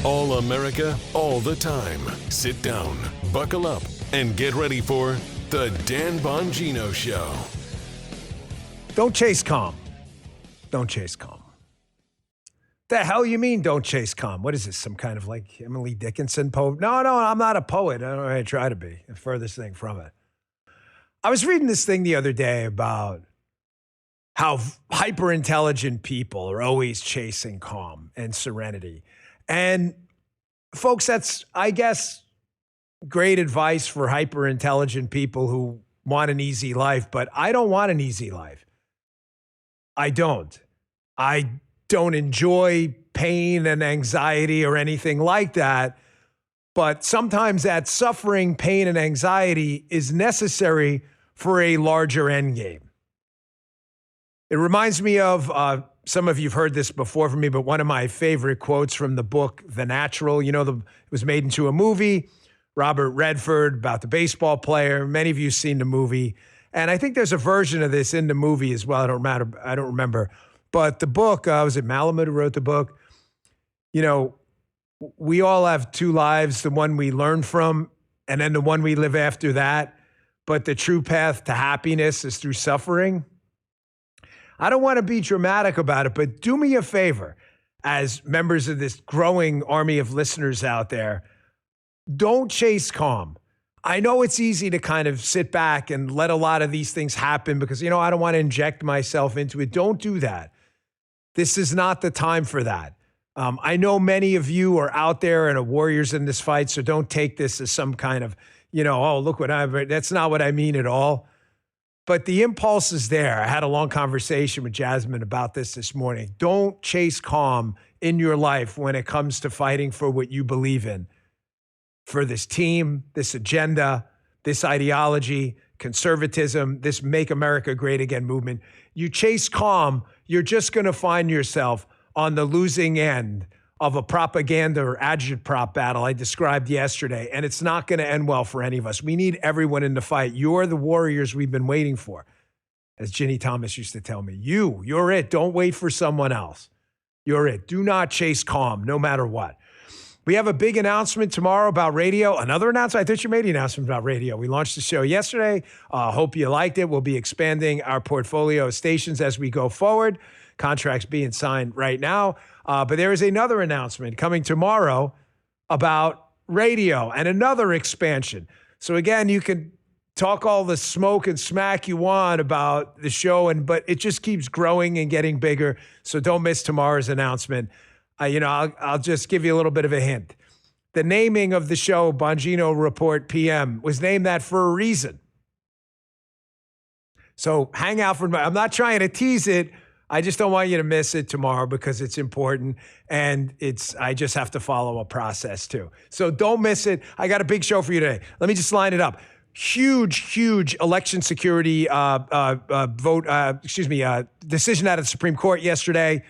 All America, all the time. Sit down, buckle up, and get ready for The Dan Bongino Show. Don't chase calm. Don't chase calm. The hell you mean don't chase calm? What is this, some kind of like Emily Dickinson poem? No, I'm not a poet. I don't really try to be. The furthest thing from it. I was reading this thing the other day about how hyper-intelligent people are always chasing calm and serenity. And folks, that's, I guess, great advice for hyper-intelligent people who want an easy life, but I don't want an easy life. I don't enjoy pain and anxiety or anything like that, but sometimes that suffering, pain, and anxiety is necessary for a larger end game. It reminds me of, some of you've heard this before from me, but one of my favorite quotes from the book, The Natural. You know, it was made into a movie, Robert Redford, about the baseball player. Many of you have seen the movie. And I think there's a version of this in the movie as well. I don't remember. But the book, was it Malamud who wrote the book? You know, we all have two lives, the one we learn from and then the one we live after that. But the true path to happiness is through suffering. I don't want to be dramatic about it, but do me a favor as members of this growing army of listeners out there. Don't chase calm. I know it's easy to kind of sit back and let a lot of these things happen because, you know, I don't want to inject myself into it. Don't do that. This is not the time for that. I know many of you are out there and are warriors in this fight, so don't take this as some kind of, you know, oh, look what I've, that's not what I mean at all. But the impulse is there. I had a long conversation with Jasmine about this morning. Don't chase calm in your life when it comes to fighting for what you believe in, for this team, this agenda, this ideology, conservatism, this Make America Great Again movement. You chase calm, you're just going to find yourself on the losing end of a propaganda or agitprop battle I described yesterday, and it's not going to end well for any of us. We need everyone in the fight. You're the warriors we've been waiting for. As Ginny Thomas used to tell me, you're it. Don't wait for someone else. You're it. Do not chase calm, no matter what. We have a big announcement tomorrow about radio. Another announcement? I thought you made the announcement about radio. We launched the show yesterday. Hope you liked it. We'll be expanding our portfolio of stations as we go forward. Contracts being signed right now. But there is another announcement coming tomorrow about radio and another expansion. So again, you can talk all the smoke and smack you want about the show, but it just keeps growing and getting bigger. So don't miss tomorrow's announcement. I'll just give you a little bit of a hint. The naming of the show, Bongino Report PM, was named that for a reason. So hang out for, I'm not trying to tease it. I just don't want you to miss it tomorrow because it's important and I just have to follow a process too. So don't miss it. I got a big show for you today. Let me just line it up. Huge election security decision out of the Supreme Court yesterday.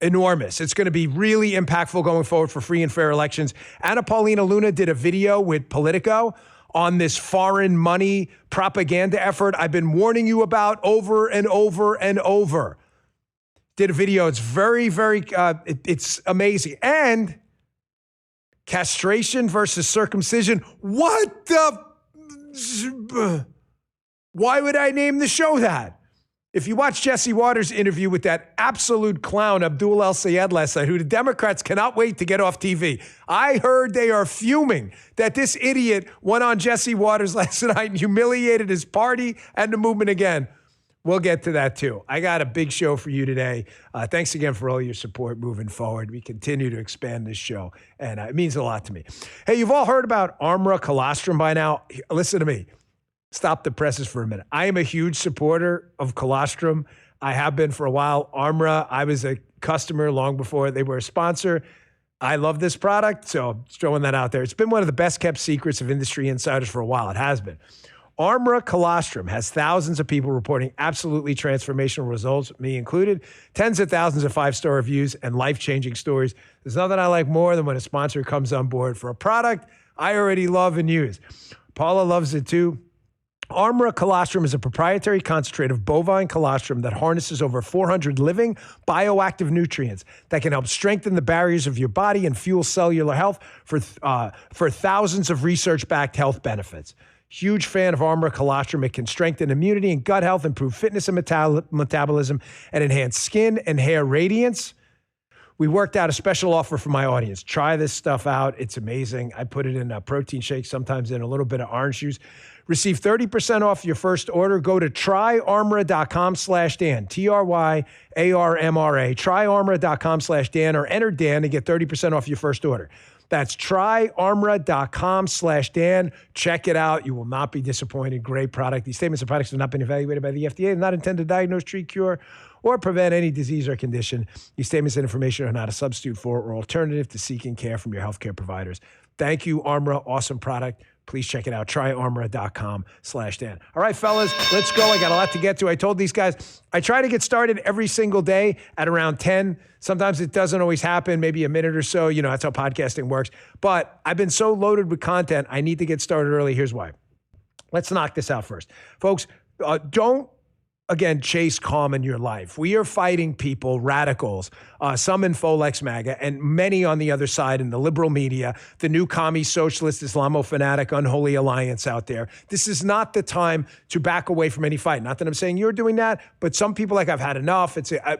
Enormous. It's going to be really impactful going forward for free and fair elections. Anna Paulina Luna did a video with Politico on this foreign money propaganda effort I've been warning you about over and over and over. Did a video. It's very, it's amazing. And castration versus circumcision. What the? Why would I name the show that? If you watch Jesse Waters' interview with that absolute clown, Abdul El-Sayed, last night, who the Democrats cannot wait to get off TV. I heard they are fuming that this idiot went on Jesse Waters last night and humiliated his party and the movement again. We'll get to that too. I got a big show for you today. Thanks again for all your support moving forward. We continue to expand this show, and it means a lot to me. Hey, you've all heard about Armra Colostrum by now. Listen to me. Stop the presses for a minute. I am a huge supporter of colostrum. I have been for a while. Armra, I was a customer long before they were a sponsor. I love this product, so just throwing that out there. It's been one of the best kept secrets of industry insiders for a while. It has been. Armra Colostrum has thousands of people reporting absolutely transformational results, me included, tens of thousands of five-star reviews and life-changing stories. There's nothing I like more than when a sponsor comes on board for a product I already love and use. Paula loves it too. Armra colostrum is a proprietary concentrate of bovine colostrum that harnesses over 400 living bioactive nutrients that can help strengthen the barriers of your body and fuel cellular health for thousands of research-backed health benefits. Huge fan of Armra colostrum. It can strengthen immunity and gut health, improve fitness and metabolism, and enhance skin and hair radiance. We worked out a special offer for my audience. Try this stuff out. It's amazing. I put it in a protein shake, sometimes in a little bit of orange juice. Receive 30% off your first order. Go to tryarmra.com/Dan, TRYARMRA, tryarmra.com/Dan, or enter Dan to get 30% off your first order. That's tryarmra.com/Dan. Check it out. You will not be disappointed. Great product. These statements and products have not been evaluated by the FDA and not intended to diagnose, treat, cure, or prevent any disease or condition. These statements and information are not a substitute for or alternative to seeking care from your healthcare providers. Thank you, Armra. Awesome product. Please check it out. Tryarmra.com/Dan. All right, fellas, let's go. I got a lot to get to. I told these guys, I try to get started every single day at around 10. Sometimes it doesn't always happen, maybe a minute or so. You know, that's how podcasting works. But I've been so loaded with content, I need to get started early. Here's why. Let's knock this out first. Folks, don't, again, chase calm in your life. We are fighting people, radicals, some in Folex MAGA, and many on the other side in the liberal media, the new commie, socialist, Islamo-fanatic, unholy alliance out there. This is not the time to back away from any fight. Not that I'm saying you're doing that, but some people like, I've had enough.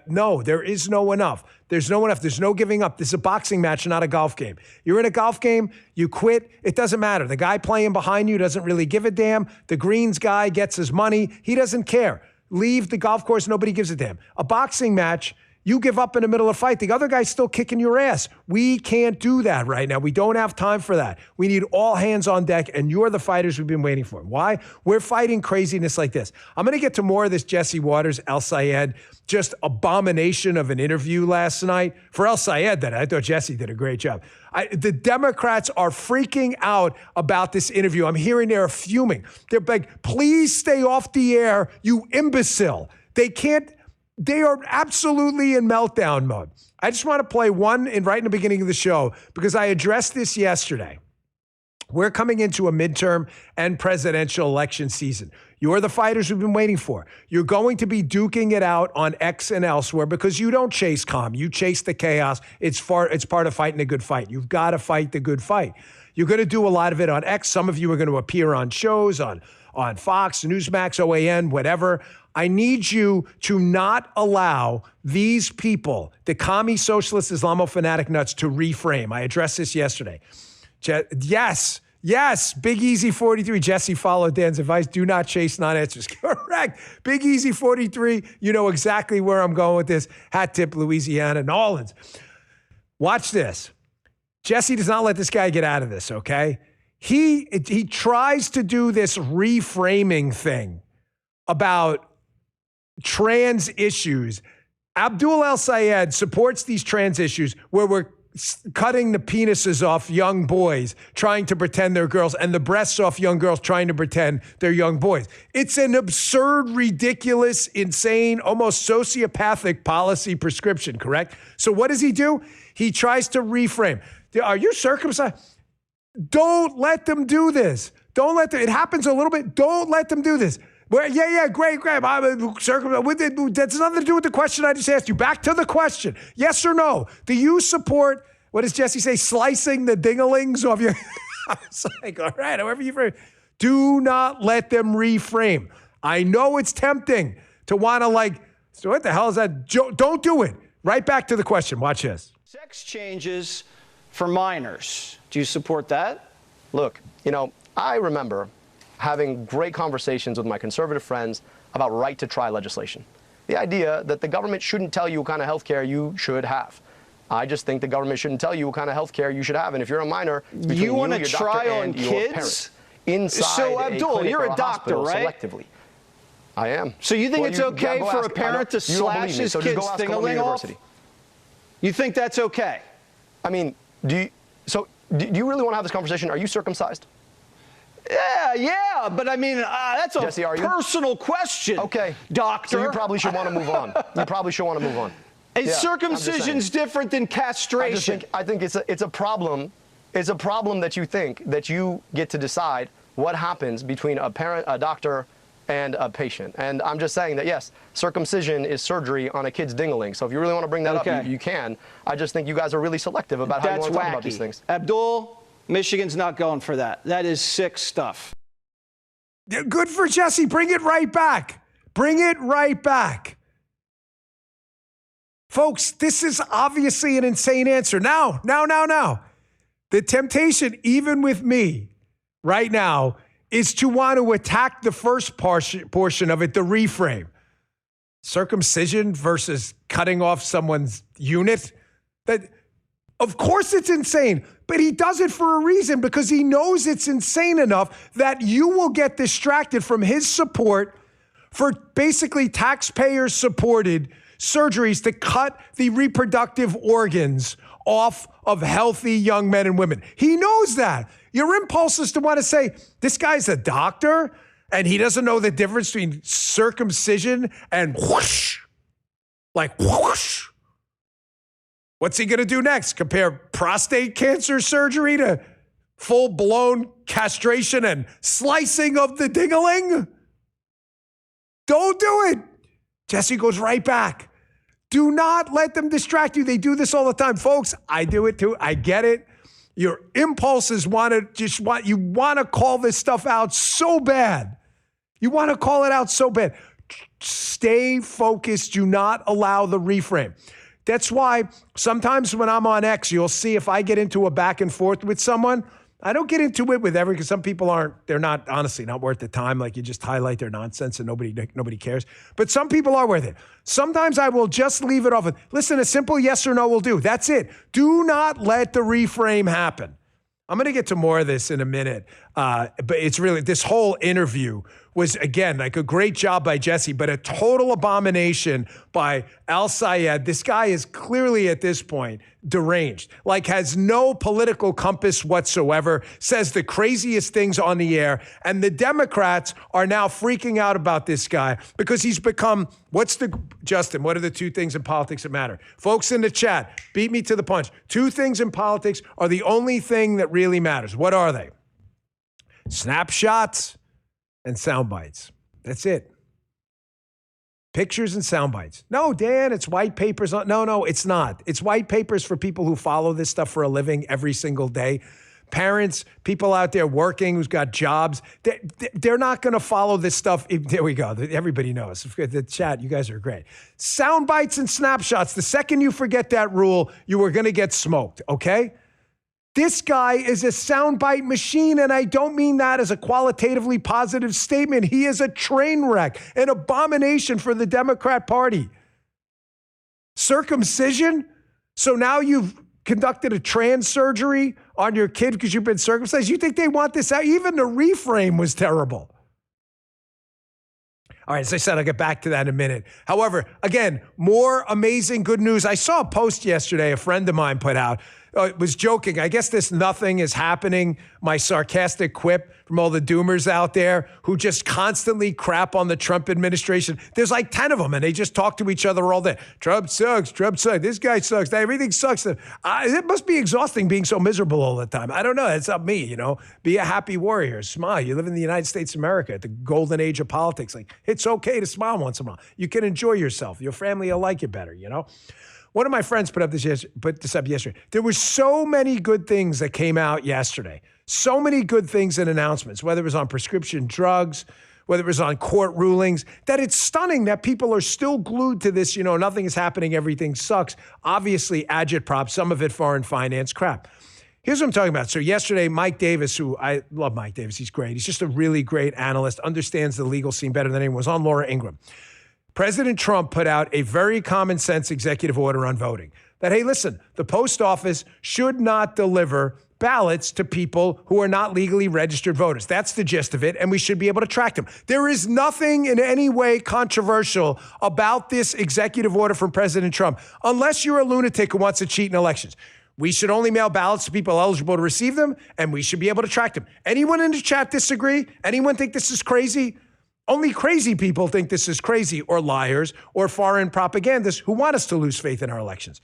No, there is no enough. There's no enough. There's no giving up. This is a boxing match, not a golf game. You're in a golf game, you quit, it doesn't matter. The guy playing behind you doesn't really give a damn. The greens guy gets his money. He doesn't care. Leave the golf course, nobody gives a damn. A boxing match, you give up in the middle of a fight. The other guy's still kicking your ass. We can't do that right now. We don't have time for that. We need all hands on deck, and you're the fighters we've been waiting for. Why? We're fighting craziness like this. I'm going to get to more of this Jesse Waters, El Sayed, just abomination of an interview last night. For El Sayed, that I thought Jesse did a great job. The Democrats are freaking out about this interview. I'm hearing they're fuming. They're like, please stay off the air, you imbecile. They are absolutely in meltdown mode. I just want to play one right in the beginning of the show because I addressed this yesterday. We're coming into a midterm and presidential election season. You're the fighters we've been waiting for. You're going to be duking it out on X and elsewhere because you don't chase calm. You chase the chaos. It's part of fighting a good fight. You've got to fight the good fight. You're going to do a lot of it on X. Some of you are going to appear on shows on Fox, Newsmax, OAN, whatever. I need you to not allow these people, the commie, socialist, Islamo-fanatic nuts, to reframe. I addressed this yesterday. Yes, Big Easy 43. Jesse followed Dan's advice. Do not chase non-answers. Correct. Big Easy 43. You know exactly where I'm going with this. Hat Tip, Louisiana, Nolans. Watch this. Jesse does not let this guy get out of this, okay? He tries to do this reframing thing about trans issues. Abdul El Sayed supports these trans issues where we're cutting the penises off young boys trying to pretend they're girls and the breasts off young girls trying to pretend they're young boys. It's an absurd, ridiculous, insane, almost sociopathic policy prescription, correct? So what does he do? He tries to reframe. Are you circumcised? Don't let them do this. Don't let them. It happens a little bit. Don't let them do this. Well, yeah, great. I'm circumcised. That's nothing to do with the question I just asked you. Back to the question. Yes or no? Do you support, what does Jesse say, slicing the dinglings off your... I was like, all right, however you frame. Do not let them reframe. I know it's tempting to want to so what the hell is that? Don't do it. Right back to the question. Watch this. Sex changes for minors. Do you support that? Look, I remember having great conversations with my conservative friends about right-to-try legislation. The idea that the government shouldn't tell you what kind of health care you should have. I just think the government shouldn't tell you what kind of health care you should have. And if you're a minor, you want to try on kids? Inside so, Abdul, you're a doctor, right? Selectively. I am. So you think it's okay for a parent to slash his kid's ding-a-ling off? You think that's okay? I mean, do you really want to have this conversation? Are you circumcised? Yeah, but I mean, that's a Jesse, personal question. Okay, doctor. So you probably should want to move on. Is circumcision's different than castration? I think it's a problem. It's a problem that you think that you get to decide what happens between a doctor, and a patient. And I'm just saying that, yes, circumcision is surgery on a kid's ding-a-ling. So if you really want to bring that up, you can. I just think you guys are really selective about how you want to talk about these things. Abdul, Michigan's not going for that. That is sick stuff. Good for Jesse. Bring it right back. Bring it right back. Folks, this is obviously an insane answer. Now. The temptation, even with me right now, is to want to attack the first portion of it, the reframe. Circumcision versus cutting off someone's unit. That, of course it's insane, but he does it for a reason, because he knows it's insane enough that you will get distracted from his support for basically taxpayer-supported surgeries to cut the reproductive organs off of healthy young men and women. He knows that. Your impulse is to want to say, this guy's a doctor and he doesn't know the difference between circumcision and whoosh. Like whoosh. What's he going to do next? Compare prostate cancer surgery to full-blown castration and slicing of the ding-a-ling? Don't do it. Jesse goes right back. Do not let them distract you. They do this all the time. Folks, I do it too. I get it. Your impulses want to call this stuff out so bad. You want to call it out so bad. Stay focused. Do not allow the reframe. That's why sometimes when I'm on X, you'll see if I get into a back and forth with someone, I don't get into it with because some people they're not, honestly, not worth the time. Like, you just highlight their nonsense and nobody cares. But some people are worth it. Sometimes I will just leave it off with, listen, a simple yes or no will do. That's it. Do not let the reframe happen. I'm going to get to more of this in a minute. But it's really, this whole interview was, again, like a great job by Jesse, but a total abomination by Al Sayed. This guy is clearly at this point deranged, like has no political compass whatsoever, says the craziest things on the air. And the Democrats are now freaking out about this guy because he's become, Justin, what are the two things in politics that matter? Folks in the chat, beat me to the punch. Two things in politics are the only thing that really matters. What are they? Snapshots and sound bites. That's it. Pictures and sound bites. No, Dan, it's white papers. No, it's not. It's white papers for people who follow this stuff for a living every single day. Parents, people out there working who's got jobs, they're not going to follow this stuff. There we go. Everybody knows. The chat, you guys are great. Sound bites and snapshots. The second you forget that rule, you are going to get smoked, okay? This guy is a soundbite machine, and I don't mean that as a qualitatively positive statement. He is a train wreck, an abomination for the Democrat Party. Circumcision? So now you've conducted a trans surgery on your kid because you've been circumcised? You think they want this out? Even the reframe was terrible. All right, as I said, I'll get back to that in a minute. However, again, more amazing good news. I saw a post yesterday a friend of mine put out. Was joking. I guess this nothing is happening. My sarcastic quip from all the doomers out there who just constantly crap on the Trump administration. There's like 10 of them, and they just talk to each other all day. Trump sucks. Trump sucks. This guy sucks. Everything sucks. It must be exhausting being so miserable all the time. I don't know. It's not me, you know. Be a happy warrior. Smile. You live in the United States of America at the golden age of politics. Like, it's okay to smile once in a while. You can enjoy yourself. Your family will like you better, you know. One of my friends put this up yesterday. There were so many good things that came out yesterday. So many good things and announcements, whether it was on prescription drugs, whether it was on court rulings, that it's stunning that people are still glued to this, you know, nothing is happening, everything sucks. Obviously, agitprop, some of it foreign finance crap. Here's what I'm talking about. So yesterday, Mike Davis, who I love Mike Davis, he's great. He's just a really great analyst, understands the legal scene better than anyone, was on Laura Ingraham. President Trump put out a very common sense executive order on voting that, hey, listen, the post office should not deliver ballots to people who are not legally registered voters. That's the gist of it, and we should be able to track them. There is nothing in any way controversial about this executive order from President Trump, unless you're a lunatic who wants to cheat in elections. We should only mail ballots to people eligible to receive them, and we should be able to track them. Anyone in the chat disagree? Anyone think this is crazy? Only crazy people think this is crazy, or liars, or foreign propagandists who want us to lose faith in our elections.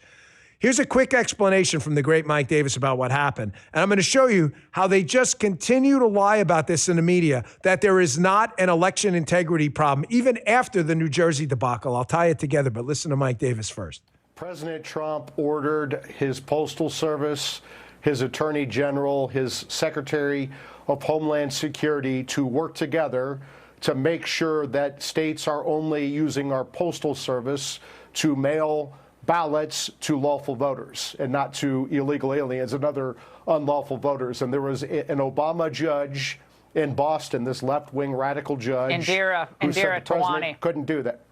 Here's a quick explanation from the great Mike Davis about what happened. And I'm going to show you how they just continue to lie about this in the media, that there is not an election integrity problem, even after the New Jersey debacle. I'll tie it together, but listen to Mike Davis first. President Trump ordered his Postal Service, his Attorney General, his Secretary of Homeland Security to work together to make sure that states are only using our Postal Service to mail ballots to lawful voters and not to illegal aliens and other unlawful voters. And there was an Obama judge in Boston, this left-wing radical judge, Indira Tawani couldn't do that.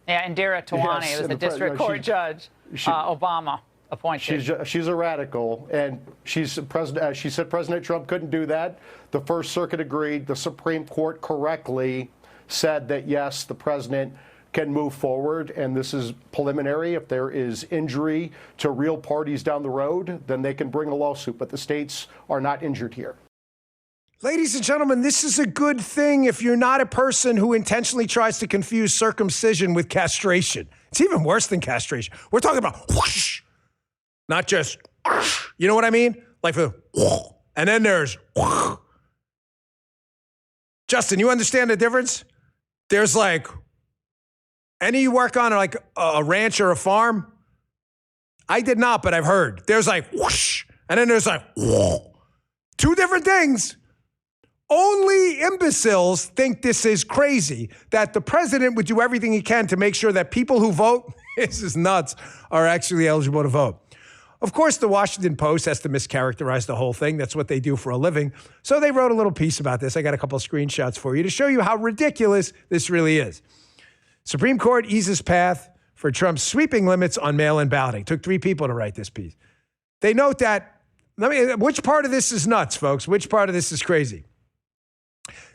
Yeah, Indira Tawani was the district court judge Obama appointed. She's a radical, and she said President Trump couldn't do that. The First Circuit agreed. The Supreme Court correctly said that, yes, the president can move forward, and this is preliminary. If there is injury to real parties down the road, then they can bring a lawsuit, but the states are not injured here. Ladies and gentlemen, this is a good thing if you're not a person who intentionally tries to confuse circumcision with castration. It's even worse than castration. We're talking about whoosh, not just whoosh. You know what I mean? Like the whoosh, and then there's whoosh. Justin, you understand the difference? There's like, any of you work on like a ranch or a farm? I did not, but I've heard. There's like whoosh, and then there's like whoosh. Two different things. Only imbeciles think this is crazy, that the president would do everything he can to make sure that people who vote, this is nuts, are actually eligible to vote. Of course, the Washington Post has to mischaracterize the whole thing. That's what they do for a living. So they wrote a little piece about this. I got a couple of screenshots for you to show you how ridiculous this really is. Supreme Court eases path for Trump's sweeping limits on mail-in balloting. Took 3 people to write this piece. They note that, which part of this is nuts, folks? Which part of this is crazy?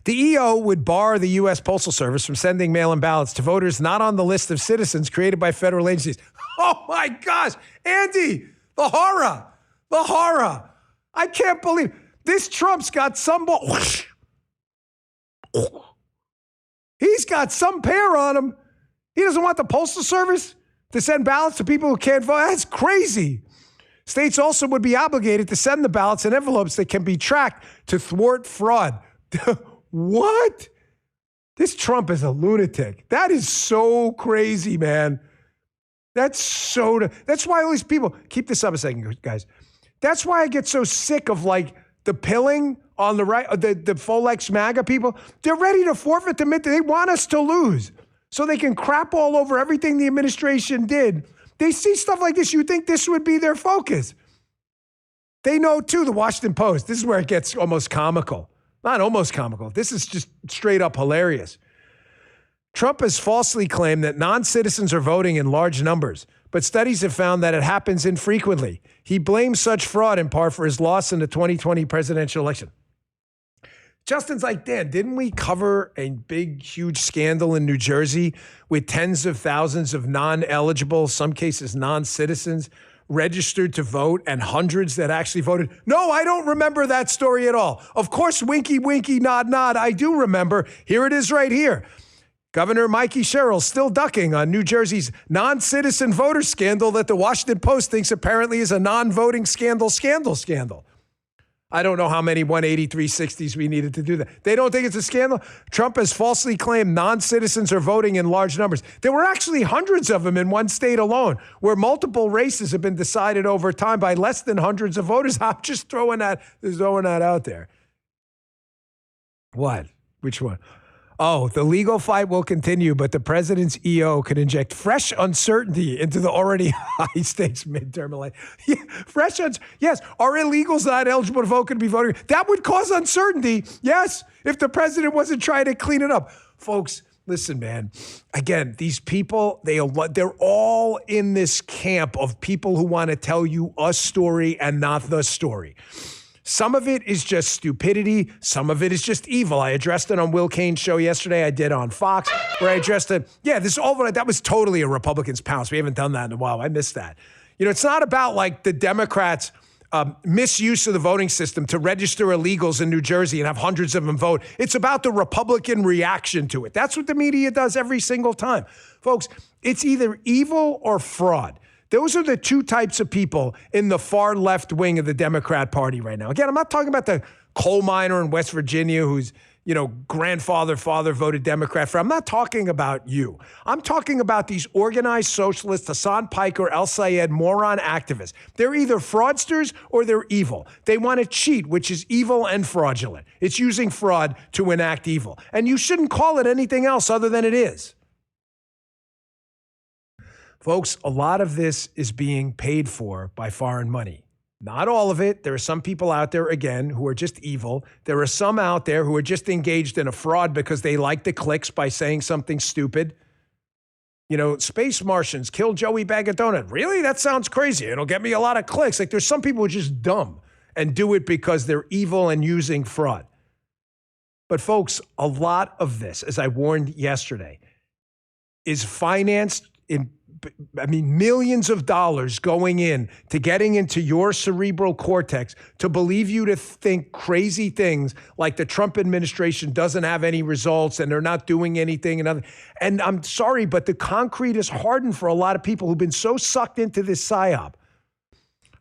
The EO would bar the U.S. Postal Service from sending mail-in ballots to voters not on the list of citizens created by federal agencies. Oh, my gosh. Andy, the horror. The horror. I can't believe this Trump's got some... He's got some pair on him. He doesn't want the Postal Service to send ballots to people who can't vote. That's crazy. States also would be obligated to send the ballots in envelopes that can be tracked to thwart fraud. What? This Trump is a lunatic. That is so crazy, man. That's why all these people, keep this up a second, guys. That's why I get so sick of like the pilling on the right, the Folex MAGA people. They're ready to forfeit the They want us to lose so they can crap all over everything the administration did. They see stuff like this. You think this would be their focus. They know too, the Washington Post. This is where it gets almost comical. Not almost comical. This is just straight up hilarious. Trump has falsely claimed that non-citizens are voting in large numbers, but studies have found that it happens infrequently. He blames such fraud in part for his loss in the 2020 presidential election. Justin's like, Dan, didn't we cover a big, huge scandal in New Jersey with tens of thousands of non-eligible, some cases non-citizens, registered to vote and hundreds that actually voted? No, I don't remember that story at all. Of course, winky, winky, nod, nod. I do remember. Here it is right here. Governor Mikey Sherrill still ducking on New Jersey's non-citizen voter scandal that the Washington Post thinks apparently is a non-voting scandal. I don't know how many 18360s we needed to do that. They don't think it's a scandal. Trump has falsely claimed non-citizens are voting in large numbers. There were actually hundreds of them in one state alone, where multiple races have been decided over time by less than hundreds of voters. I'm just throwing that out there. What? Which one? Oh, the legal fight will continue, but the president's EO could inject fresh uncertainty into the already high stakes midterm election. Yeah, yes, are illegals not eligible to vote could be voting? That would cause uncertainty, yes, if the president wasn't trying to clean it up. Folks, listen, man. Again, these people, they're all in this camp of people who want to tell you a story and not the story. Some of it is just stupidity. Some of it is just evil. I addressed it on Will Cain's show yesterday. I did on Fox, where I addressed it. Yeah, that was totally a Republican's pounce. We haven't done that in a while. I missed that. You know, it's not about like the Democrats' misuse of the voting system to register illegals in New Jersey and have hundreds of them vote. It's about the Republican reaction to it. That's what the media does every single time. Folks, it's either evil or fraud. Those are the two types of people in the far left wing of the Democrat Party right now. Again, I'm not talking about the coal miner in West Virginia who's, grandfather, father voted Democrat for. I'm not talking about you. I'm talking about these organized socialists, Hassan Piker, El Sayed, moron activists. They're either fraudsters or they're evil. They want to cheat, which is evil and fraudulent. It's using fraud to enact evil. And you shouldn't call it anything else other than it is. Folks, a lot of this is being paid for by foreign money. Not all of it. There are some people out there, again, who are just evil. There are some out there who are just engaged in a fraud because they like the clicks by saying something stupid. Space Martians kill Joey Bag of Donut. Really? That sounds crazy. It'll get me a lot of clicks. Like, there's some people who are just dumb and do it because they're evil and using fraud. But folks, a lot of this, as I warned yesterday, is financed in millions of dollars going in to getting into your cerebral cortex to believe you to think crazy things like the Trump administration doesn't have any results and they're not doing anything. And I'm sorry, but the concrete is hardened for a lot of people who've been so sucked into this psyop.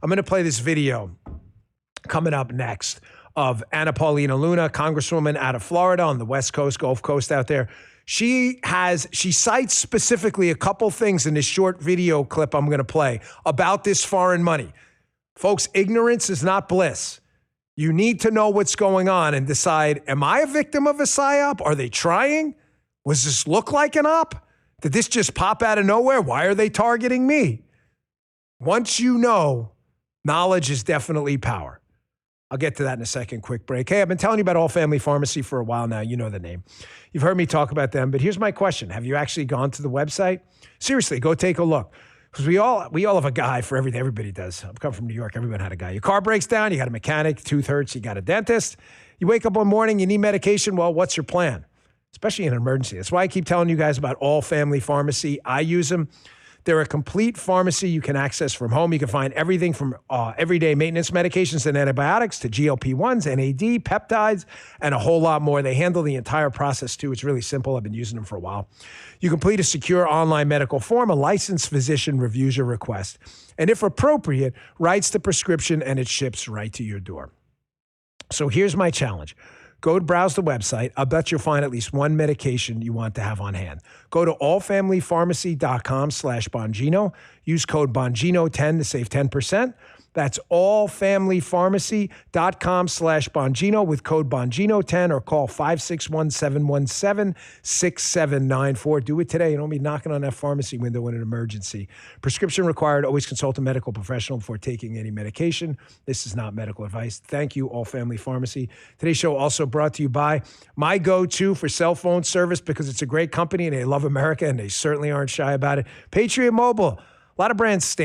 I'm going to play this video coming up next of Anna Paulina Luna, Congresswoman out of Florida on the West Coast, Gulf Coast out there. She cites specifically a couple things in this short video clip I'm going to play about this foreign money. Folks, ignorance is not bliss. You need to know what's going on and decide, am I a victim of a psyop? Are they trying? Was this look like an op? Did this just pop out of nowhere? Why are they targeting me? Once you know, knowledge is definitely power. I'll get to that in a second. Quick break. Hey, I've been telling you about All Family Pharmacy for a while now. You know the name. You've heard me talk about them, but here's my question. Have you actually gone to the website? Seriously, go take a look. Because we all have a guy for everything. Everybody does. I'm coming from New York. Everyone had a guy. Your car breaks down. You got a mechanic. Tooth hurts. You got a dentist. You wake up one morning. You need medication. Well, what's your plan? Especially in an emergency. That's why I keep telling you guys about All Family Pharmacy. I use them. They're a complete pharmacy you can access from home. You can find everything from everyday maintenance medications and antibiotics to GLP-1s, NAD, peptides, and a whole lot more. They handle the entire process, too. It's really simple. I've been using them for a while. You complete a secure online medical form. A licensed physician reviews your request. And if appropriate, writes the prescription, and it ships right to your door. So here's my challenge. Go browse the website. I'll bet you'll find at least one medication you want to have on hand. Go to allfamilypharmacy.com/Bongino. Use code Bongino10 to save 10%. That's allfamilypharmacy.com/Bongino with code Bongino10 or call 561-717-6794. Do it today. You don't be knocking on that pharmacy window in an emergency. Prescription required. Always consult a medical professional before taking any medication. This is not medical advice. Thank you, All Family Pharmacy. Today's show also brought to you by my go-to for cell phone service because it's a great company and they love America and they certainly aren't shy about it. Patriot Mobile. A lot of brands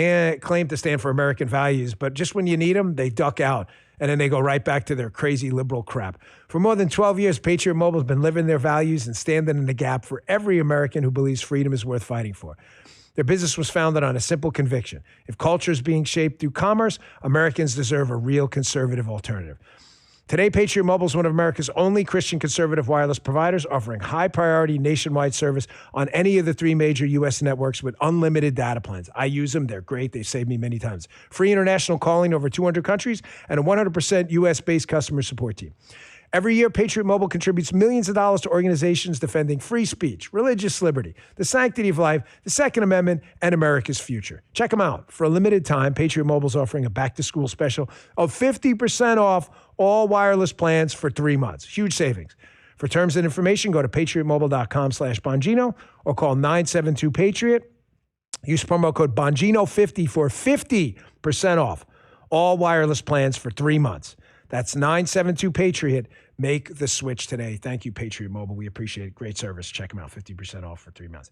claim to stand for American values, but just when you need them, they duck out, and then they go right back to their crazy liberal crap. For more than 12 years, Patriot Mobile has been living their values and standing in the gap for every American who believes freedom is worth fighting for. Their business was founded on a simple conviction. If culture is being shaped through commerce, Americans deserve a real conservative alternative. Today, Patriot Mobile is one of America's only Christian conservative wireless providers, offering high-priority nationwide service on any of the 3 major U.S. networks with unlimited data plans. I use them. They're great. They've saved me many times. Free international calling to over 200 countries and a 100% U.S.-based customer support team. Every year, Patriot Mobile contributes millions of dollars to organizations defending free speech, religious liberty, the sanctity of life, the Second Amendment, and America's future. Check them out. For a limited time, Patriot Mobile is offering a back-to-school special of 50% off all wireless plans for 3 months. Huge savings. For terms and information, go to patriotmobile.com/Bongino or call 972-PATRIOT. Use promo code Bongino50 for 50% off all wireless plans for 3 months. That's 972-PATRIOT. Make the switch today. Thank you, Patriot Mobile. We appreciate it. Great service. Check them out. 50% off for 3 months.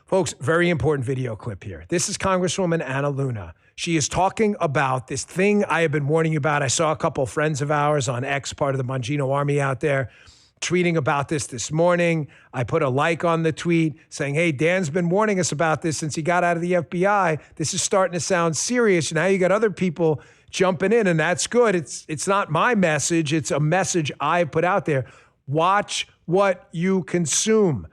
Folks, very important video clip here. This is Congresswoman Anna Luna. She is talking about this thing I have been warning you about. I saw a couple of friends of ours on X, part of the Bongino Army out there, tweeting about this morning. I put a like on the tweet saying, hey, Dan's been warning us about this since he got out of the FBI. This is starting to sound serious. Now you got other people jumping in, and that's good. It's not my message. It's a message I put out there. Watch what you consume.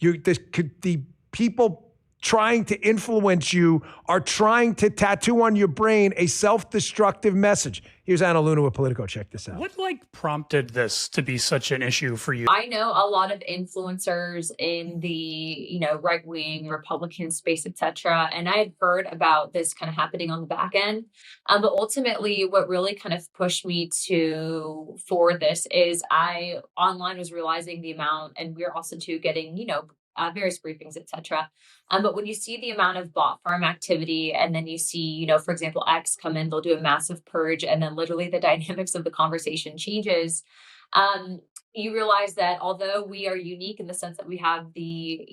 The people trying to influence you are trying to tattoo on your brain a self-destructive message. Here's Anna Luna with Politico. Check this out. What prompted this to be such an issue for you? I know a lot of influencers in the, right-wing Republican space, etc. And I had heard about this kind of happening on the back end. But ultimately, what really kind of pushed me for this is I online was realizing the amount, and we're also too getting, various briefings, etc. But when you see the amount of bot farm activity, and then you see, for example, X come in, they'll do a massive purge, and then literally the dynamics of the conversation changes. You realize that although we are unique in the sense that we have the,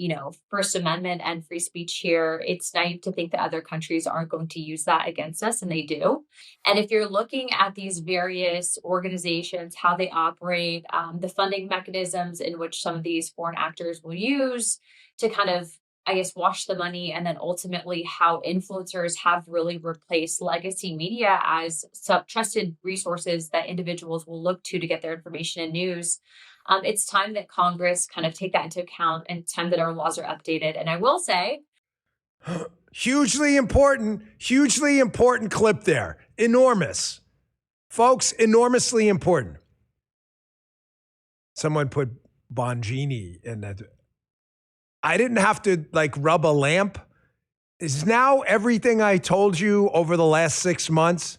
First Amendment and free speech here, it's naive to think that other countries aren't going to use that against us, and they do. And if you're looking at these various organizations, how they operate, the funding mechanisms in which some of these foreign actors will use to kind of, wash the money, and then ultimately how influencers have really replaced legacy media as trusted resources that individuals will look to get their information and news. It's time that Congress kind of take that into account, and time that our laws are updated. And I will say, hugely important clip there. Enormous. Folks, enormously important. Someone put Bongini in that. I didn't have to rub a lamp. Is now everything I told you over the last 6 months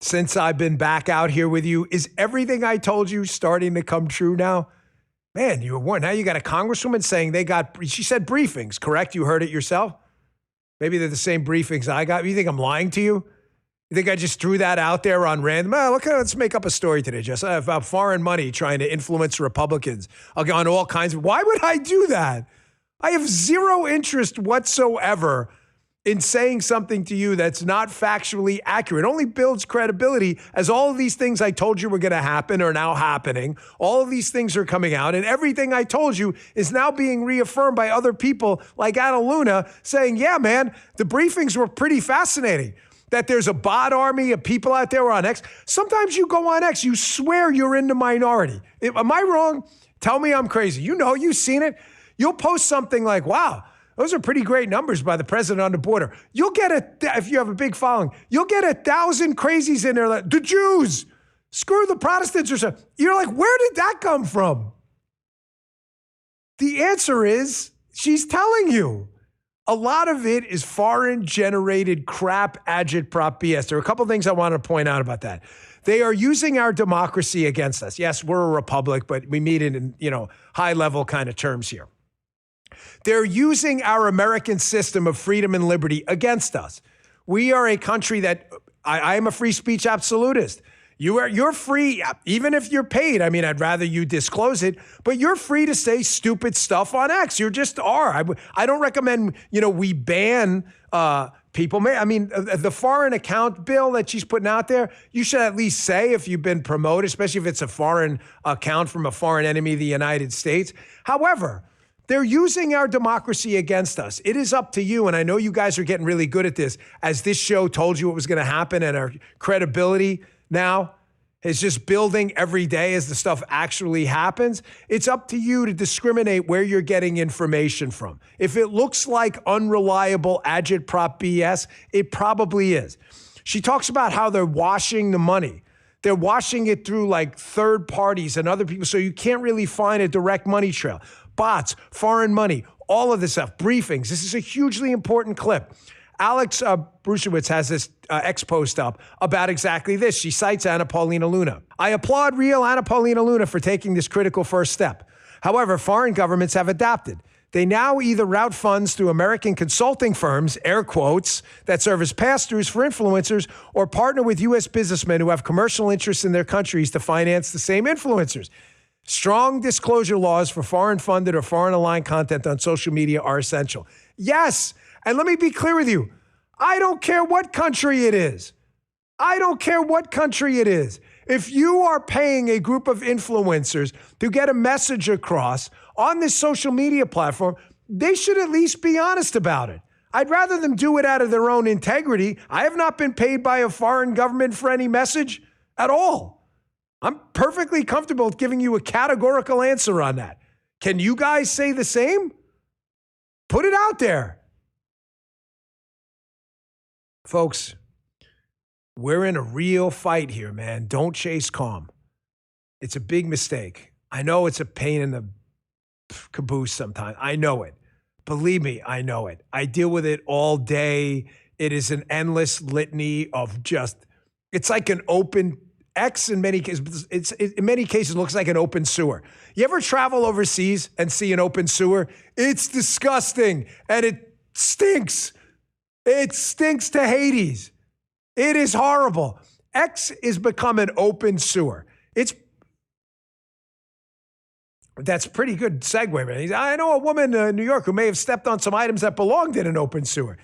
since I've been back out here with you, is everything I told you starting to come true now? Man, now you got a congresswoman saying she said briefings, correct? You heard it yourself? Maybe they're the same briefings I got. You think I'm lying to you? You think I just threw that out there on random? Let's make up a story today, Jess, about foreign money trying to influence Republicans on all kinds of. Why would I do that? I have zero interest whatsoever in saying something to you that's not factually accurate. It only builds credibility, as all of these things I told you were going to happen are now happening. All of these things are coming out, and everything I told you is now being reaffirmed by other people like Anna Luna saying, yeah, man, the briefings were pretty fascinating. That there's a bot army of people out there on X. Sometimes you go on X, you swear you're in the minority. Am I wrong? Tell me I'm crazy. You've seen it. You'll post something like, wow, those are pretty great numbers by the president on the border. You'll get if you have a big following, you'll get 1,000 crazies in there like, the Jews, screw the Protestants or something. You're like, where did that come from? The answer is, she's telling you. A lot of it is foreign-generated crap, agitprop BS. There are a couple things I want to point out about that. They are using our democracy against us. Yes, we're a republic, but we meet it in, high-level kind of terms here. They're using our American system of freedom and liberty against us. We are a country that I am a free speech absolutist. You're free, even if you're paid. I mean, I'd rather you disclose it, but you're free to say stupid stuff on X. You just are. I don't recommend, we ban people. The foreign account bill that she's putting out there, you should at least say if you've been promoted, especially if it's a foreign account from a foreign enemy of the United States. However, they're using our democracy against us. It is up to you, and I know you guys are getting really good at this, as this show told you what was going to happen, and our credibility now is just building every day as the stuff actually happens. It's up to you to discriminate where you're getting information from. If it looks like unreliable agitprop BS, it probably is. She talks about how they're washing the money. They're washing it through third parties and other people, so you can't really find a direct money trail. Bots, foreign money, all of this stuff, briefings. This is a hugely important clip. Alex Brusiewicz has this X post up about exactly this. She cites Anna Paulina Luna. I applaud real Anna Paulina Luna for taking this critical first step. However, foreign governments have adapted. They now either route funds through American consulting firms, air quotes, that serve as pass-throughs for influencers, or partner with U.S. businessmen who have commercial interests in their countries to finance the same influencers. Strong disclosure laws for foreign-funded or foreign-aligned content on social media are essential. Yes. And let me be clear with you. I don't care what country it is. I don't care what country it is. If you are paying a group of influencers to get a message across on this social media platform, they should at least be honest about it. I'd rather them do it out of their own integrity. I have not been paid by a foreign government for any message at all. I'm perfectly comfortable with giving you a categorical answer on that. Can you guys say the same? Put it out there. Folks, we're in a real fight here, man. Don't chase calm. It's a big mistake. I know it's a pain in the caboose sometimes. I know it. Believe me, I know it. I deal with it all day. It is an endless litany of just, it's like an open X in many cases. In many cases looks like an open sewer. You ever travel overseas and see an open sewer? It's disgusting and it stinks. It stinks to Hades. It is horrible. X is become an open sewer. That's a pretty good segue, man. I know a woman in New York who may have stepped on some items that belonged in an open sewer.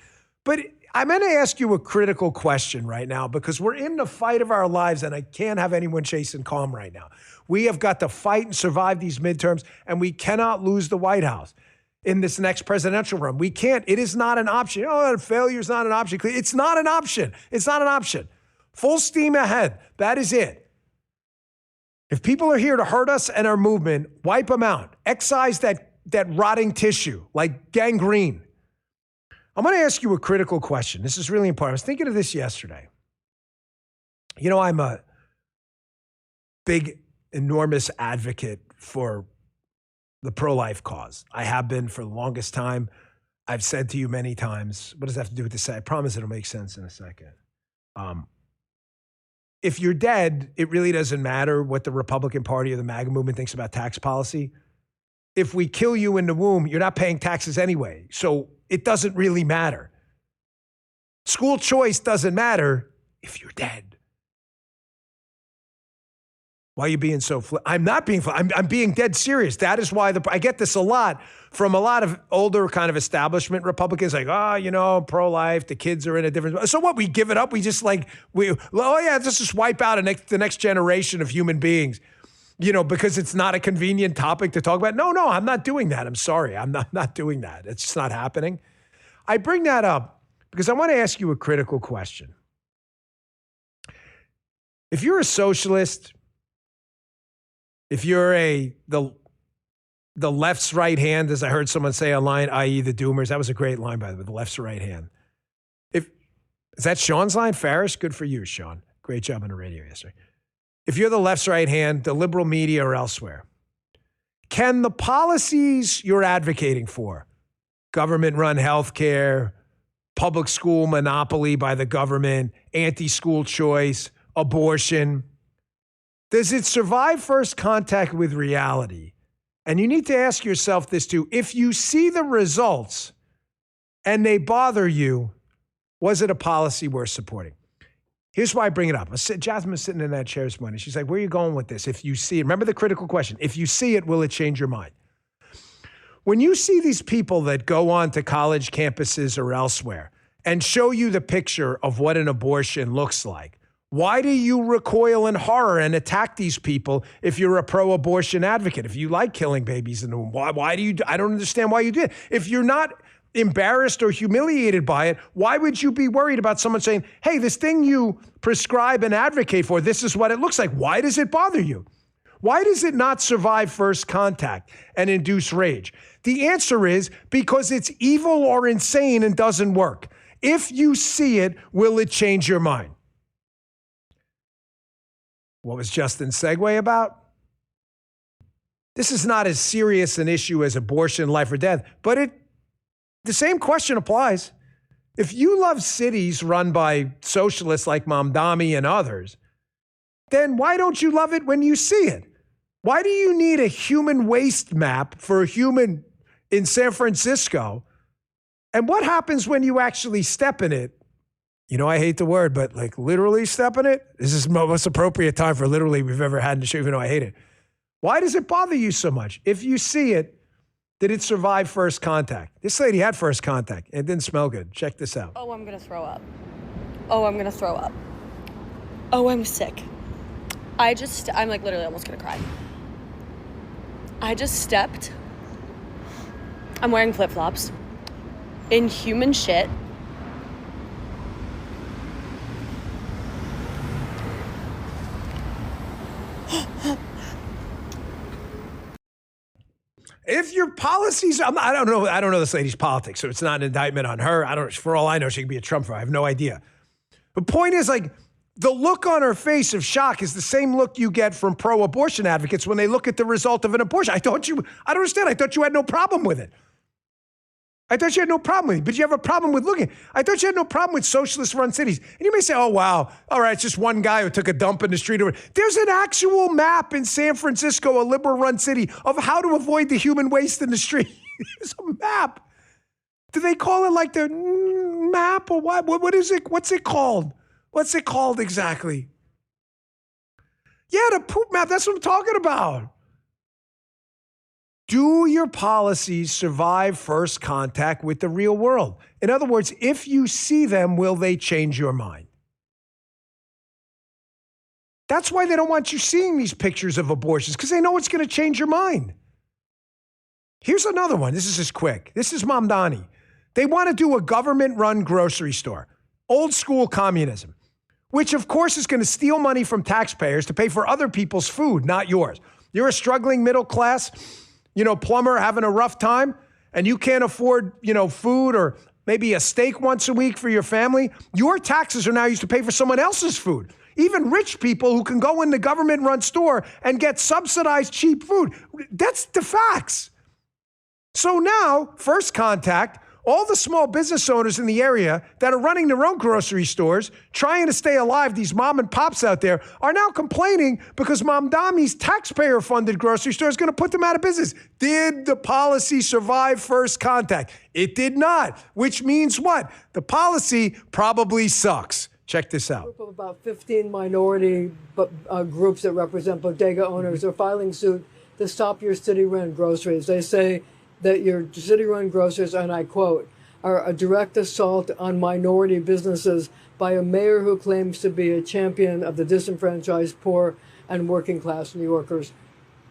But I'm going to ask you a critical question right now because we're in the fight of our lives and I can't have anyone chasing calm right now. We have got to fight and survive these midterms and we cannot lose the White House in this next presidential run. We can't. It is not an option. Oh, failure is not an option. It's not an option. It's not an option. Full steam ahead. That is it. If people are here to hurt us and our movement, wipe them out. Excise that rotting tissue like gangrene. I'm going to ask you a critical question. This is really important. I was thinking of this yesterday. You know, I'm a big, enormous advocate for the pro-life cause. I have been for the longest time. I've said to you many times, what does that have to do with this? I promise it'll make sense in a second. If you're dead, it really doesn't matter what the Republican Party or the MAGA movement thinks about tax policy. If we kill you in the womb, you're not paying taxes anyway. So it doesn't really matter. School choice doesn't matter if you're dead. Why are you being so I'm not being I'm being dead serious. That is why I get this a lot from a lot of older kind of establishment Republicans like, pro-life, the kids are in a different. So what, we give it up? We just let's just wipe out the next generation of human beings, because it's not a convenient topic to talk about. No, I'm not doing that. I'm sorry. I'm not doing that. It's just not happening. I bring that up because I want to ask you a critical question. If you're a socialist, if you're the left's right hand, as I heard someone say online, i.e. the doomers, that was a great line, by the way, the left's right hand. Is that Sean's line, Farish? Good for you, Sean. Great job on the radio yesterday. If you're the left's right hand, the liberal media or elsewhere, can the policies you're advocating for, government-run healthcare, public school monopoly by the government, anti-school choice, abortion, does it survive first contact with reality? And you need to ask yourself this too. If you see the results and they bother you, was it a policy worth supporting? Here's why I bring it up. Jasmine's sitting in that chair this morning. She's like, where are you going with this? If you see it, remember the critical question. If you see it, will it change your mind? When you see these people that go on to college campuses or elsewhere and show you the picture of what an abortion looks like, why do you recoil in horror and attack these people if you're a pro-abortion advocate? If you like killing babies in the womb, why do you? I don't understand why you did. If you're not embarrassed or humiliated by it, why would you be worried about someone saying, hey, this thing you prescribe and advocate for, this is what it looks like. Why does it bother you? Why does it not survive first contact and induce rage? The answer is because it's evil or insane and doesn't work. If you see it, will it change your mind? What was Justin's segue about? This is not as serious an issue as abortion, life or death, but the same question applies. If you love cities run by socialists like Mamdani and others, then why don't you love it when you see it? Why do you need a human waste map for a human in San Francisco? And what happens when you actually step in it? I hate the word, but like literally step in it? This is the most appropriate time for literally we've ever had in the show, even though I hate it. Why does it bother you so much? If you see it, did it survive first contact? This lady had first contact and it didn't smell good. Check this out. Oh, I'm going to throw up. Oh, I'm going to throw up. Oh, I'm sick. I'm like literally almost going to cry. I just stepped. I'm wearing flip-flops in human shit. If your policies, I don't know this lady's politics, so it's not an indictment on her. For all I know, she could be a Trumper. I have no idea. The point is, like, the look on her face of shock is the same look you get from pro-abortion advocates when they look at the result of an abortion. I don't understand. I thought you had no problem with it. I thought you had no problem with it, but you have a problem with looking. I thought you had no problem with socialist-run cities. And you may say, oh, wow, all right, it's just one guy who took a dump in the street. There's an actual map in San Francisco, a liberal-run city, of how to avoid the human waste in the street. There's a map. Do they call it like the map or what? What is it? What's it called? What's it called exactly? Yeah, the poop map. That's what I'm talking about. Do your policies survive first contact with the real world? In other words, if you see them, will they change your mind? That's why they don't want you seeing these pictures of abortions, because they know it's going to change your mind. Here's another one. This is just quick. This is Mamdani. They want to do a government-run grocery store. Old school communism, which of course is going to steal money from taxpayers to pay for other people's food, not yours. You're a struggling middle class, plumber having a rough time, and you can't afford, food or maybe a steak once a week for your family. Your taxes are now used to pay for someone else's food. Even rich people who can go in the government-run store and get subsidized cheap food. That's the facts. So now, first contact, all the small business owners in the area that are running their own grocery stores, trying to stay alive, these mom and pops out there, are now complaining because Mamdani's taxpayer-funded grocery store is going to put them out of business. Did the policy survive first contact? It did not, which means what? The policy probably sucks. Check this out. A group of about 15 minority groups that represent bodega owners are filing suit to stop your city-run groceries. They say that your city-run groceries, and I quote, are a direct assault on minority businesses by a mayor who claims to be a champion of the disenfranchised, poor, and working-class New Yorkers.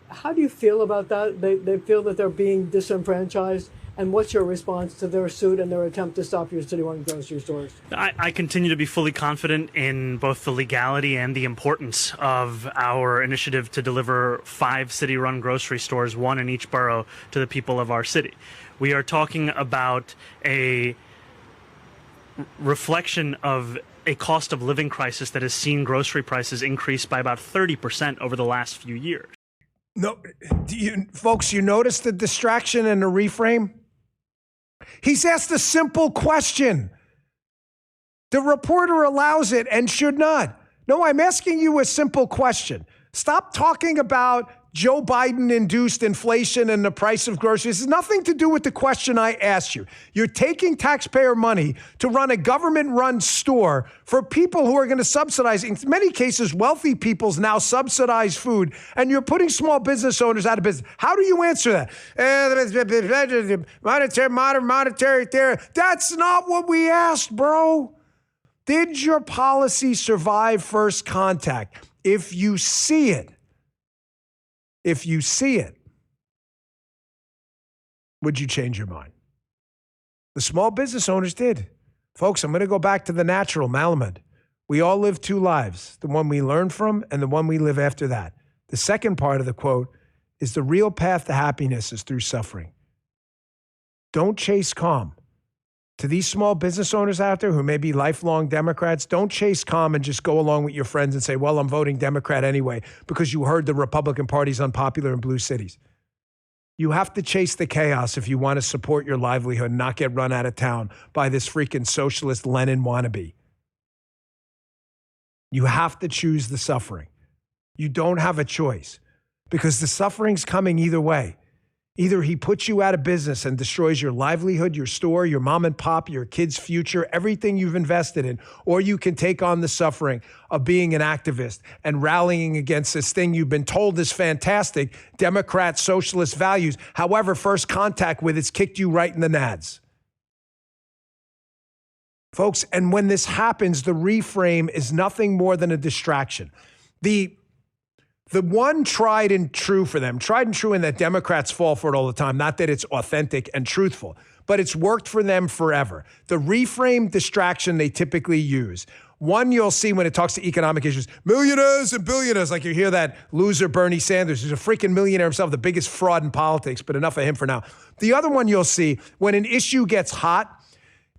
How do you feel about that? They feel that they're being disenfranchised, and what's your response to their suit and their attempt to stop your city-run grocery stores? I continue to be fully confident in both the legality and the importance of our initiative to deliver 5 city-run grocery stores, 1 in each borough, to the people of our city. We are talking about a reflection of a cost of living crisis that has seen grocery prices increase by about 30% over the last few years. No, folks, you notice the distraction and the reframe? He's asked a simple question. The reporter allows it and should not. No, I'm asking you a simple question. Stop talking about Joe Biden-induced inflation and the price of groceries. It has nothing to do with the question I asked you. You're taking taxpayer money to run a government-run store for people who are going to subsidize, in many cases, wealthy people's now subsidized food, and you're putting small business owners out of business. How do you answer that? Monetary theory. That's not what we asked, bro. Did your policy survive first contact? If you see it, would you change your mind? The small business owners did. Folks, I'm going to go back to the natural, Malamud. We all live 2 lives, the one we learn from and the one we live after that. The second part of the quote is the real path to happiness is through suffering. Don't chase calm. To these small business owners out there who may be lifelong Democrats, don't chase calm and just go along with your friends and say, well, I'm voting Democrat anyway because you heard the Republican Party's unpopular in blue cities. You have to chase the chaos if you want to support your livelihood and not get run out of town by this freaking socialist Lenin wannabe. You have to choose the suffering. You don't have a choice because the suffering's coming either way. Either he puts you out of business and destroys your livelihood, your store, your mom and pop, your kid's future, everything you've invested in, or you can take on the suffering of being an activist and rallying against this thing you've been told is fantastic, Democrat socialist values. However, first contact with it's kicked you right in the nads. Folks, and when this happens, the reframe is nothing more than a distraction. The one tried and true for them, tried and true in that Democrats fall for it all the time, not that it's authentic and truthful, but it's worked for them forever. The reframe distraction they typically use. One you'll see when it talks to economic issues, millionaires and billionaires, like you hear that loser Bernie Sanders, who's a freaking millionaire himself, the biggest fraud in politics, but enough of him for now. The other one you'll see when an issue gets hot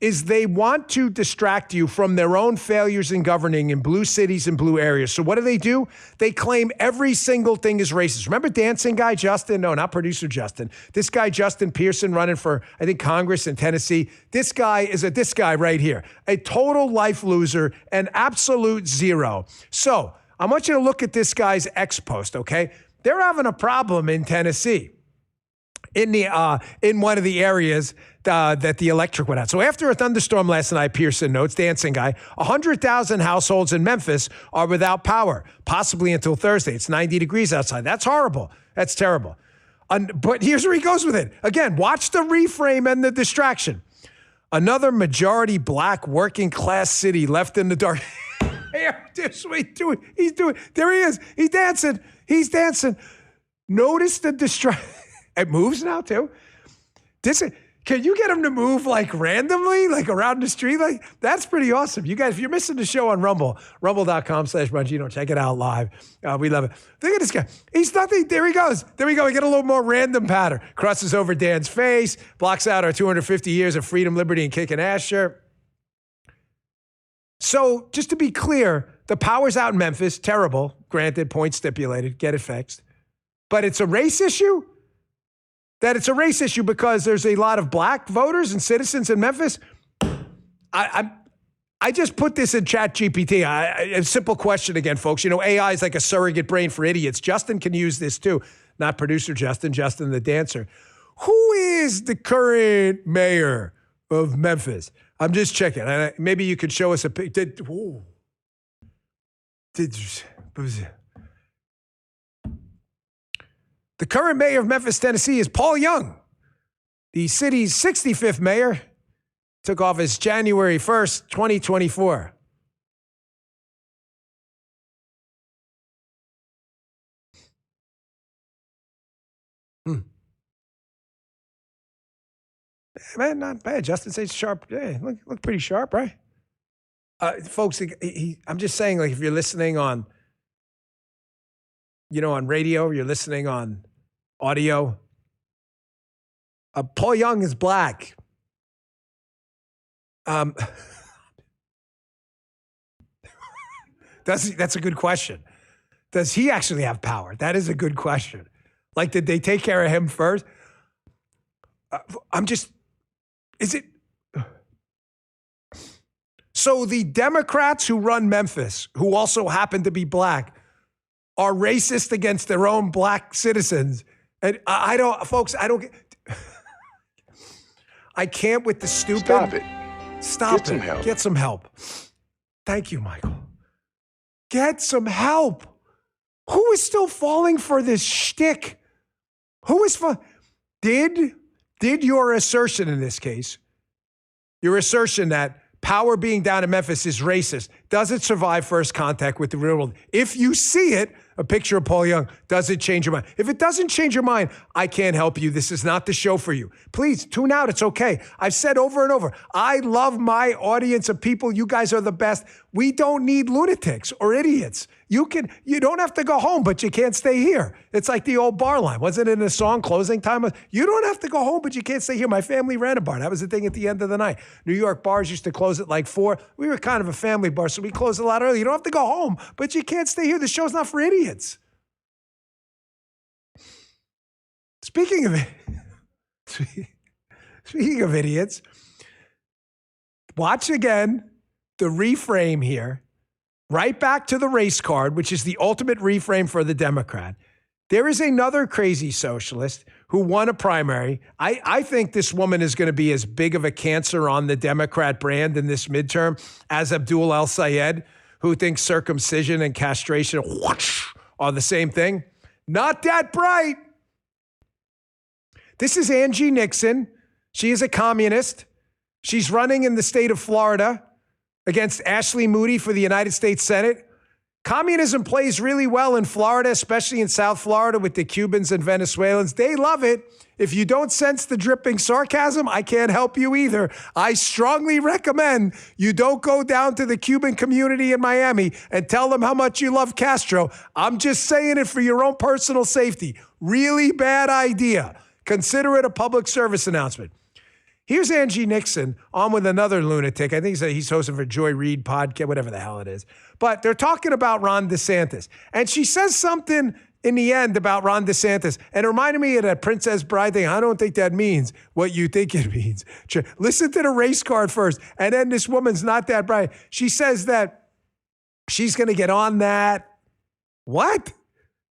is they want to distract you from their own failures in governing in blue cities and blue areas. So what do? They claim every single thing is racist. Remember dancing guy Justin? No, not producer Justin. This guy Justin Pearson running for, I think, Congress in Tennessee. This guy is this guy right here, a total life loser, an absolute zero. So I want you to look at this guy's ex post, okay? They're having a problem in Tennessee. In one of the areas that the electric went out. So after a thunderstorm last night, Pearson notes, dancing guy, 100,000 households in Memphis are without power, possibly until Thursday. It's 90 degrees outside. That's horrible. That's terrible. But here's where he goes with it. Again, watch the reframe and the distraction. Another majority black working class city left in the dark. He's doing. There he is. He's dancing. He's dancing. Notice the distraction. It moves now too. Can you get him to move like randomly, like around the street? Like that's pretty awesome. You guys, if you're missing the show on Rumble, rumble.com/Bongino, check it out live. We love it. Look at this guy. He's nothing. There he goes. There we go. We get a little more random pattern. Crosses over Dan's face, blocks out our 250 years of freedom, liberty, and kicking ass shirt. So just to be clear, the power's out in Memphis. Terrible. Granted, point stipulated. Get it fixed. But it's a race issue? That it's a race issue because there's a lot of black voters and citizens in Memphis? I just put this in ChatGPT. A simple question again, folks. You know, AI is like a surrogate brain for idiots. Justin can use this too. Not producer Justin the dancer. Who is the current mayor of Memphis? I'm just checking. Maybe you could show us a picture. The current mayor of Memphis, Tennessee is Paul Young. The city's 65th mayor took office January 1st, 2024. Man, not bad. Justin says sharp. Yeah, look pretty sharp, right? Folks, I'm just saying, like, if you're listening on, on radio, or you're listening on audio, Paul Young is black. That's a good question. Does he actually have power? That is a good question. Like, did they take care of him first? So the Democrats who run Memphis, who also happen to be black, are racist against their own black citizens. And I can't with the stupid. Stop it. Stop Get some help. Get some help. Thank you, Michael. Get some help. Who is still falling for this shtick? Did your assertion in this case, your assertion that power being down in Memphis is racist, does it survive first contact with the real world? If you see it, a picture of Paul Young, does it change your mind? If it doesn't change your mind, I can't help you. This is not the show for you. Please tune out. It's okay. I've said over and over, I love my audience of people. You guys are the best. We don't need lunatics or idiots. You don't have to go home, but you can't stay here. It's like the old bar line. Wasn't it in a song, Closing Time? You don't have to go home, but you can't stay here. My family ran a bar. That was the thing at the end of the night. New York bars used to close at like 4. We were kind of a family bar, so we closed a lot early. You don't have to go home, but you can't stay here. The show's not for idiots. Speaking of idiots, watch again the reframe here. Right back to the race card, which is the ultimate reframe for the Democrat. There is another crazy socialist who won a primary. I think this woman is going to be as big of a cancer on the Democrat brand in this midterm as Abdul El-Sayed, who thinks circumcision and castration are the same thing. Not that bright. This is Angie Nixon. She is a communist. She's running in the state of Florida against Ashley Moody for the United States Senate. Communism plays really well in Florida, especially in South Florida with the Cubans and Venezuelans. They love it. If you don't sense the dripping sarcasm, I can't help you either. I strongly recommend you don't go down to the Cuban community in Miami and tell them how much you love Castro. I'm just saying it for your own personal safety. Really bad idea. Consider it a public service announcement. Here's Angie Nixon on with another lunatic. I think he's hosting for Joy Reid podcast, whatever the hell it is. But they're talking about Ron DeSantis. And she says something in the end about Ron DeSantis. And it reminded me of that Princess Bride thing. I don't think that means what you think it means. Listen to the race card first. And then this woman's not that bright. She says that she's going to get on that. What?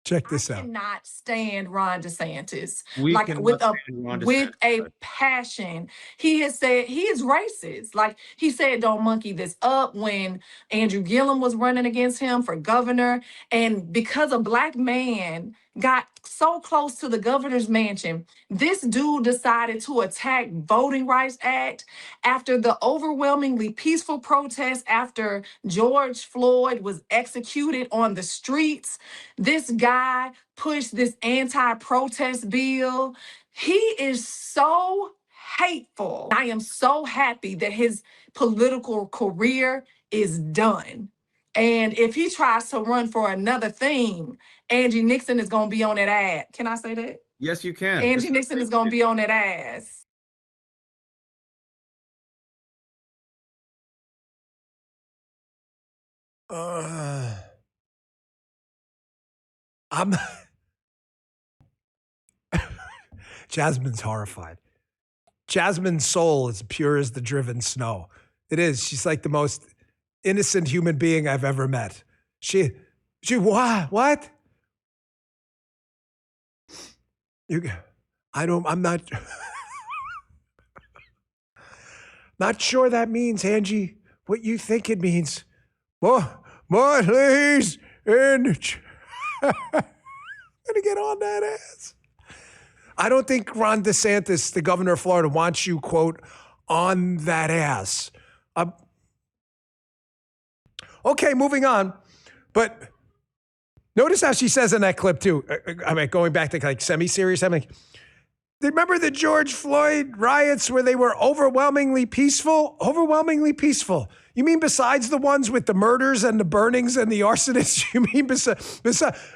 Check this out. I cannot stand Ron DeSantis. With a passion. He has said he is racist. Like he said, don't monkey this up when Andrew Gillum was running against him for governor. And because a black man got so close to the governor's mansion, this dude decided to attack Voting Rights Act after the overwhelmingly peaceful protest after George Floyd was executed on the streets. This guy pushed this anti-protest bill. He is so hateful. I am so happy that his political career is done. And if he tries to run for another thing, Angie Nixon is going to be on that ass. Can I say that? Yes, you can. Angie Nixon is going to be on that ass. Jasmine's horrified. Jasmine's soul is pure as the driven snow. It is. She's like the most innocent human being I've ever met. She what? I'm not sure that means, Angie, what you think it means. Please, and gonna get on that ass. I don't think Ron DeSantis, the governor of Florida, wants you, quote, on that ass. Okay, moving on. But notice how she says in that clip, too. I mean, going back to like semi-serious, I'm like, remember the George Floyd riots where they were overwhelmingly peaceful? Overwhelmingly peaceful. You mean besides the ones with the murders and the burnings and the arsonists? You mean besides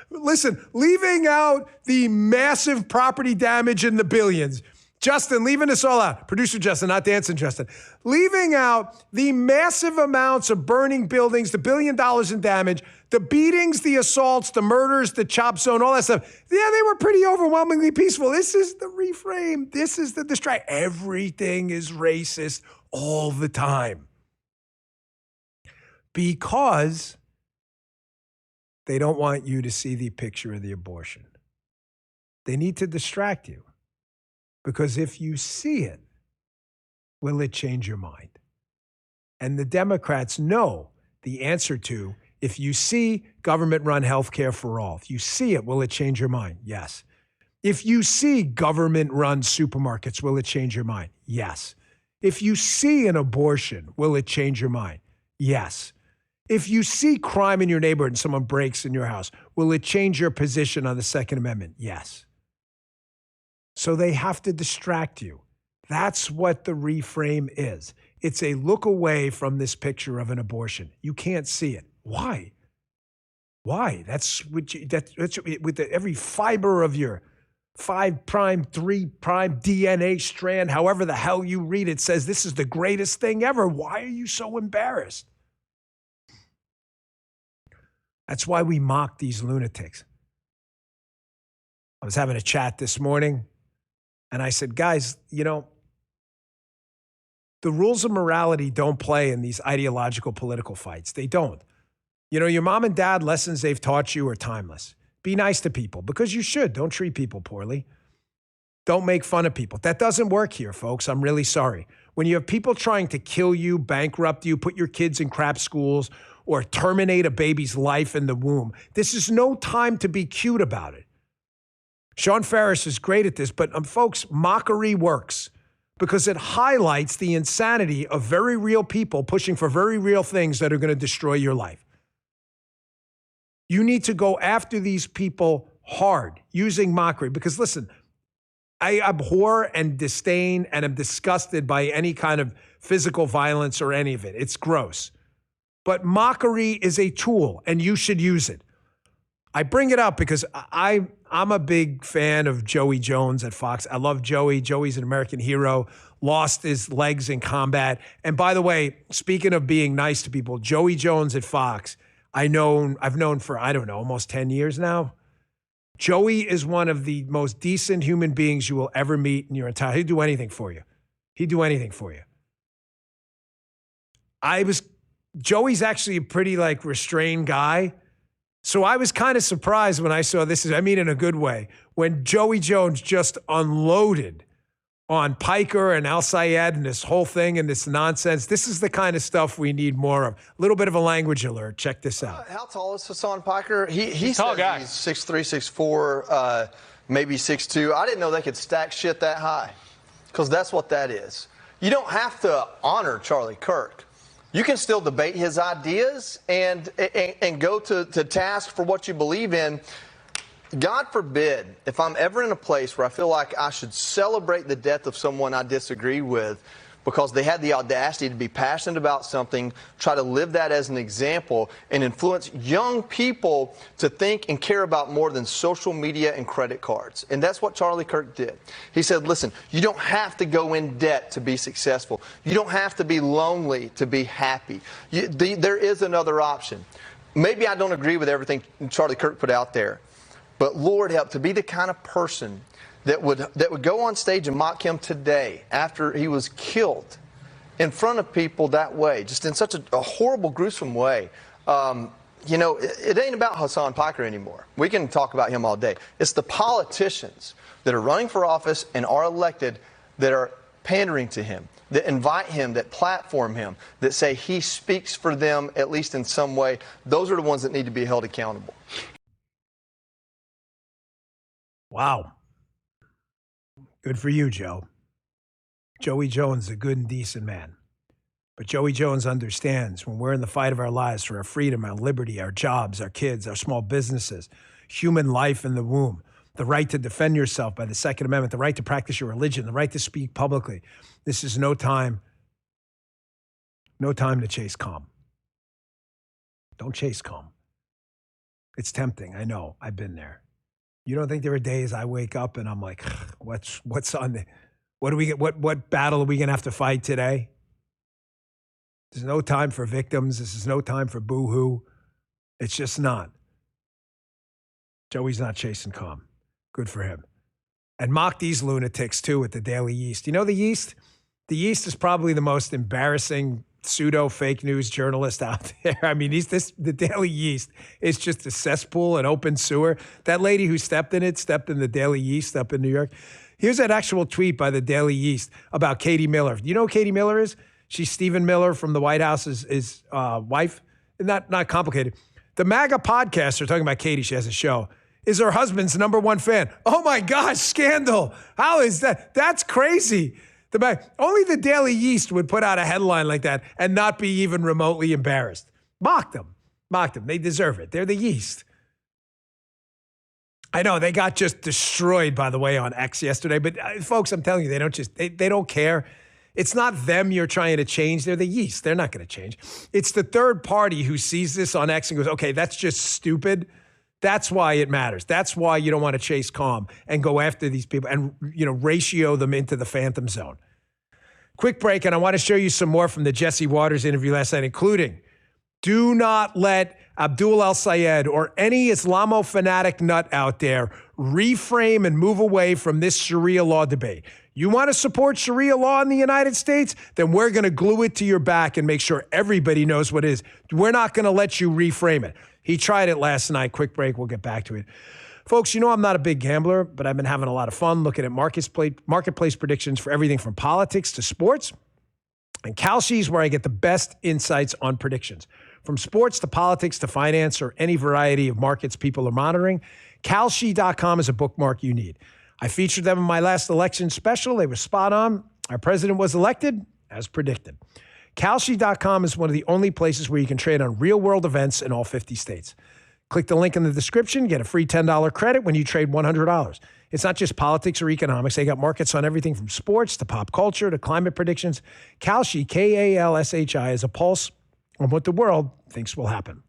listen, leaving out the massive property damage in the billions. Justin, leaving this all out. Producer Justin, not dancing Justin. Leaving out the massive amounts of burning buildings, the $1 billion in damage, the beatings, the assaults, the murders, the chop zone, all that stuff. Yeah, they were pretty overwhelmingly peaceful. This is the reframe. This is the distract. Everything is racist all the time. Because they don't want you to see the picture of the abortion. They need to distract you. Because if you see it, will it change your mind? And the Democrats know the answer to, if you see government-run health care for all, if you see it, will it change your mind? Yes. If you see government-run supermarkets, will it change your mind? Yes. If you see an abortion, will it change your mind? Yes. If you see crime in your neighborhood and someone breaks in your house, will it change your position on the Second Amendment? Yes. So they have to distract you. That's what the reframe is. It's a look away from this picture of an abortion. You can't see it. Why? Why? That's with every fiber of your 5' 3' DNA strand, however the hell you read it, says this is the greatest thing ever. Why are you so embarrassed? That's why we mock these lunatics. I was having a chat this morning. And I said, guys, you know, the rules of morality don't play in these ideological political fights. They don't. You know, your mom and dad lessons they've taught you are timeless. Be nice to people because you should. Don't treat people poorly. Don't make fun of people. That doesn't work here, folks. I'm really sorry. When you have people trying to kill you, bankrupt you, put your kids in crap schools, or terminate a baby's life in the womb, this is no time to be cute about it. Sean Ferris is great at this, but folks, mockery works because it highlights the insanity of very real people pushing for very real things that are going to destroy your life. You need to go after these people hard using mockery. Because listen, I abhor and disdain and am disgusted by any kind of physical violence or any of it. It's gross. But mockery is a tool, and you should use it. I bring it up because I'm a big fan of Joey Jones at Fox. I love Joey. Joey's an American hero, lost his legs in combat. And by the way, speaking of being nice to people, Joey Jones at Fox, I've known for, almost 10 years now. Joey is one of the most decent human beings you will ever meet in your entire, he'd do anything for you. He'd do anything for you. Joey's actually a pretty restrained guy. So I was kind of surprised when I saw this, I mean in a good way, when Joey Jones just unloaded on Piker and Al Sayed and this whole thing and this nonsense. This is the kind of stuff we need more of. A little bit of a language alert. Check this out. How tall is Hassan Piker? He's a tall guy. He's 6'3", 6'4", maybe 6'2". I didn't know they could stack shit that high, because that's what that is. You don't have to honor Charlie Kirk. You can still debate his ideas and go to task for what you believe in. God forbid, if I'm ever in a place where I feel like I should celebrate the death of someone I disagree with because they had the audacity to be passionate about something, try to live that as an example, and influence young people to think and care about more than social media and credit cards. And that's what Charlie Kirk did. He said, listen, you don't have to go in debt to be successful. You don't have to be lonely to be happy. There is another option. Maybe I don't agree with everything Charlie Kirk put out there, but Lord help, to be the kind of person that would go on stage and mock him today after he was killed in front of people that way, just in such a horrible, gruesome way. It ain't about Hassan Piker anymore. We can talk about him all day. It's the politicians that are running for office and are elected that are pandering to him, that invite him, that platform him, that say he speaks for them, at least in some way. Those are the ones that need to be held accountable. Wow. Good for you, Joe. Joey Jones is a good and decent man. But Joey Jones understands when we're in the fight of our lives for our freedom, our liberty, our jobs, our kids, our small businesses, human life in the womb, the right to defend yourself by the Second Amendment, the right to practice your religion, the right to speak publicly. This is no time to chase calm. Don't chase calm. It's tempting. I know. I've been there. You don't think there are days I wake up and I'm like, what's on the, what battle are we going to have to fight today? There's no time for victims. This is no time for boo-hoo. It's just not. Joey's not chasing calm. Good for him. And mock these lunatics too at the Daily Yeast. You know the Yeast? The Yeast is probably the most embarrassing pseudo fake news journalist out there. I mean, the Daily Yeast is just a cesspool, an open sewer. That lady who stepped in the Daily Yeast up in New York. Here's an actual tweet by the Daily Yeast about Katie Miller. You know who Katie Miller is? She's Stephen Miller from the White House's wife. Not complicated. The MAGA podcaster, talking about Katie, she has a show, is her husband's #1 fan. Oh my gosh, scandal. How is that? That's crazy. Only the Daily Yeast would put out a headline like that and not be even remotely embarrassed. Mock them. They deserve it. They're the Yeast. I know they got just destroyed, by the way, on X yesterday. But folks, I'm telling you, they don't care. It's not them you're trying to change. They're the Yeast. They're not going to change. It's the third party who sees this on X and goes, okay, that's just stupid. That's why it matters. That's why you don't want to chase calm and go after these people and, ratio them into the phantom zone. Quick break, and I want to show you some more from the Jesse Waters interview last night, including do not let Abdul al-Sayed or any Islamo-fanatic nut out there reframe and move away from this Sharia law debate. You want to support Sharia law in the United States? Then we're going to glue it to your back and make sure everybody knows what it is. We're not going to let you reframe it. He tried it last night. Quick break. We'll get back to it. Folks, I'm not a big gambler, but I've been having a lot of fun looking at marketplace predictions for everything from politics to sports. And Kalshi is where I get the best insights on predictions. From sports to politics to finance or any variety of markets people are monitoring, Kalshi.com is a bookmark you need. I featured them in my last election special. They were spot on. Our president was elected as predicted. Kalshi.com is one of the only places where you can trade on real-world events in all 50 states. Click the link in the description, get a free $10 credit when you trade $100. It's not just politics or economics. They got markets on everything from sports to pop culture to climate predictions. Kalshi, Kalshi, is a pulse on what the world thinks will happen.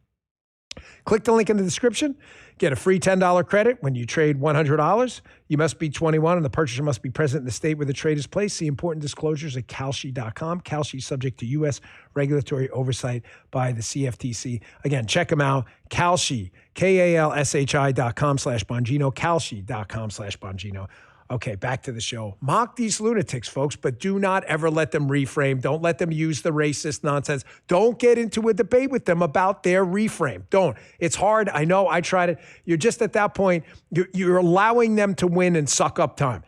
Click the link in the description. Get a free $10 credit when you trade $100. You must be 21 and the purchaser must be present in the state where the trade is placed. See important disclosures at Kalshi.com. Kalshi is subject to U.S. regulatory oversight by the CFTC. Again, check them out. Kalshi, Kalshi.com/Bongino, Kalshi.com/Bongino. Okay, back to the show. Mock these lunatics, folks, but do not ever let them reframe. Don't let them use the racist nonsense. Don't get into a debate with them about their reframe. Don't. It's hard. I know. I tried it. You're just at that point, you're allowing them to win and suck up time.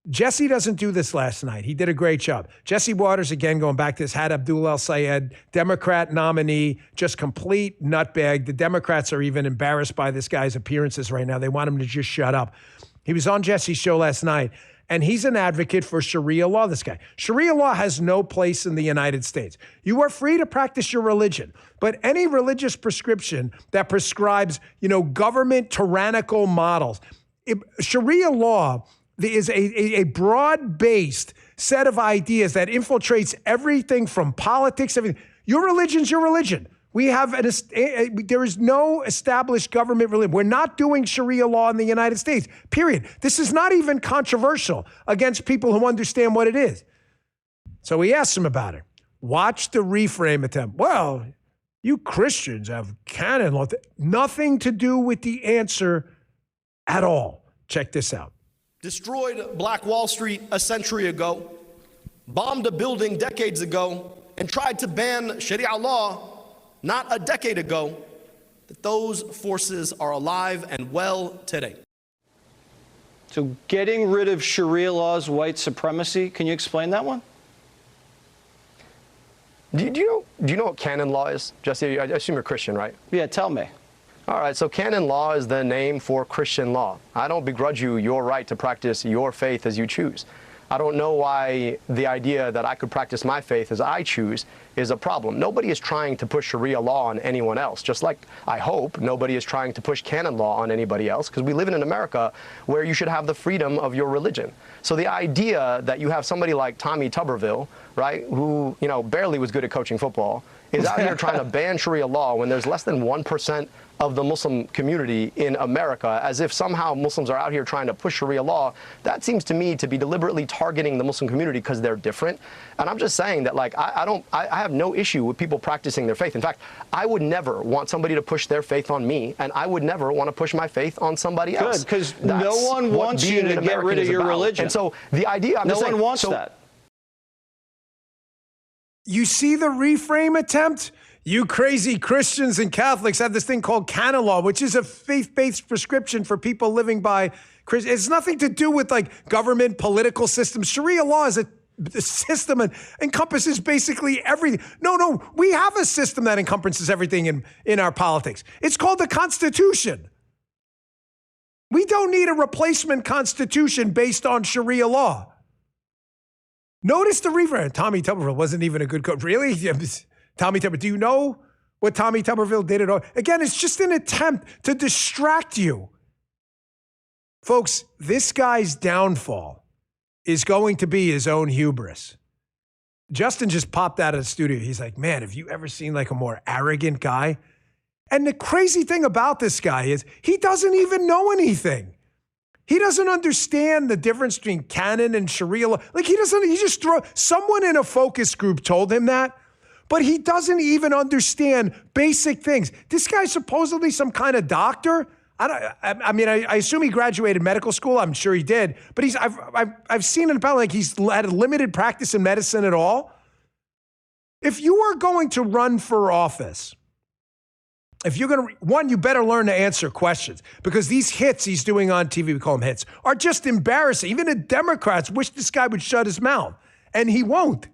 Jesse doesn't do this last night. He did a great job. Jesse Waters, again, going back to this Had Abdul El Sayed, Democrat nominee, just complete nutbag. The Democrats are even embarrassed by this guy's appearances right now. They want him to just shut up. He was on Jesse's show last night, and he's an advocate for Sharia law, this guy. Sharia law has no place in the United States. You are free to practice your religion, but any religious prescription that prescribes, government tyrannical models, Sharia law is a broad-based set of ideas that infiltrates everything from politics, everything. Your religion's your religion. We have there is no established government religion. We're not doing Sharia law in the United States, period. This is not even controversial against people who understand what it is. So we asked him about it. Watch the reframe attempt. Well, you Christians have canon law. Nothing to do with the answer at all. Check this out. Destroyed Black Wall Street a century ago, bombed a building decades ago, and tried to ban Sharia law not a decade ago, that those forces are alive and well today. So getting rid of Sharia law is white supremacy. Can you explain that one? Do you know what canon law is? Jesse, I assume you're Christian, right? Yeah, tell me. All right, so canon law is the name for Christian law. I don't begrudge you your right to practice your faith as you choose. I don't know why the idea that I could practice my faith as I choose is a problem. Nobody is trying to push Sharia law on anyone else, just like I hope nobody is trying to push canon law on anybody else, because we live in an America where you should have the freedom of your religion. So the idea that you have somebody like Tommy Tuberville, right, who barely was good at coaching football, is out here trying to ban Sharia law when there's less than 1% of the Muslim community in America, as if somehow Muslims are out here trying to push Sharia law, that seems to me to be deliberately targeting the Muslim community because they're different. And I'm just saying that, I have no issue with people practicing their faith. In fact, I would never want somebody to push their faith on me, and I would never want to push my faith on somebody else. Good, because no one wants you to get rid of your religion. And so the idea, no one wants that. You see the reframe attempt? You crazy Christians and Catholics have this thing called canon law, which is a faith-based prescription for people living by Christian. It's nothing to do with government, political systems. Sharia law is a system and encompasses basically everything. No, we have a system that encompasses everything in our politics. It's called the Constitution. We don't need a replacement constitution based on Sharia law. Notice the reframe. Tommy Tuberville wasn't even a good coach. Really? Tommy Tuberville. Do you know what Tommy Tuberville did at all? Again, it's just an attempt to distract you. Folks, this guy's downfall is going to be his own hubris. Justin just popped out of the studio. He's like, man, have you ever seen a more arrogant guy? And the crazy thing about this guy is he doesn't even know anything. He doesn't understand the difference between canon and Sharia law. Someone in a focus group told him that, but he doesn't even understand basic things. This guy's supposedly some kind of doctor. I assume he graduated medical school. I'm sure he did, but I've seen it about he's had a limited practice in medicine at all. If you are going to run for office, you better learn to answer questions, because these hits he's doing on TV, we call them hits, are just embarrassing. Even the Democrats wish this guy would shut his mouth, and he won't.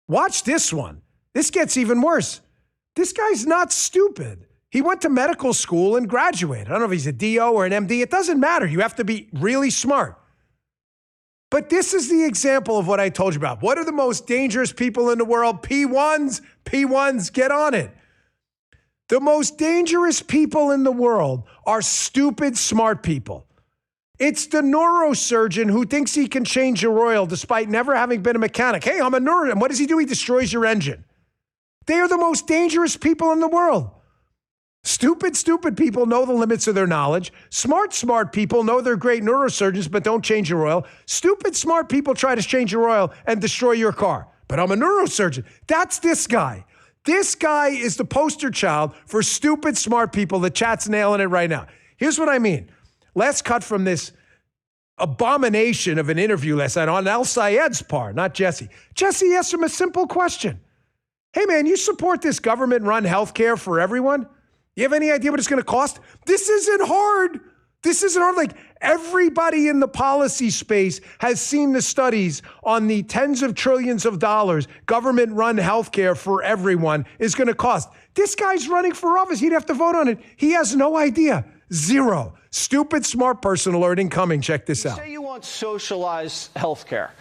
Watch this one. This gets even worse. This guy's not stupid. He went to medical school and graduated. I don't know if he's a DO or an MD. It doesn't matter. You have to be really smart. But this is the example of what I told you about. What are the most dangerous people in the world? P1s. P1s, get on it. The most dangerous people in the world are stupid, smart people. It's the neurosurgeon who thinks he can change your oil despite never having been a mechanic. Hey, I'm a neuro. And what does he do? He destroys your engine. They are the most dangerous people in the world. Stupid people know the limits of their knowledge. Smart people know they're great neurosurgeons but don't change your oil. Stupid, smart people try to change your oil and destroy your car. But I'm a neurosurgeon. That's this guy. This guy is the poster child for stupid, smart people. The chat's nailing it right now. Here's what I mean. Let's cut from this abomination of an interview last night on Al Sayed's part, not Jesse. Jesse asked him a simple question. Hey, man, you support this government-run healthcare for everyone? You have any idea what it's going to cost? This isn't hard. Like, everybody in the policy space has seen the studies on the tens of trillions of dollars government-run healthcare for everyone is going to cost. This guy's running for office. He'd have to vote on it. He has no idea. Zero. Stupid, smart person alert incoming. Check this out. Say you want socialized health care.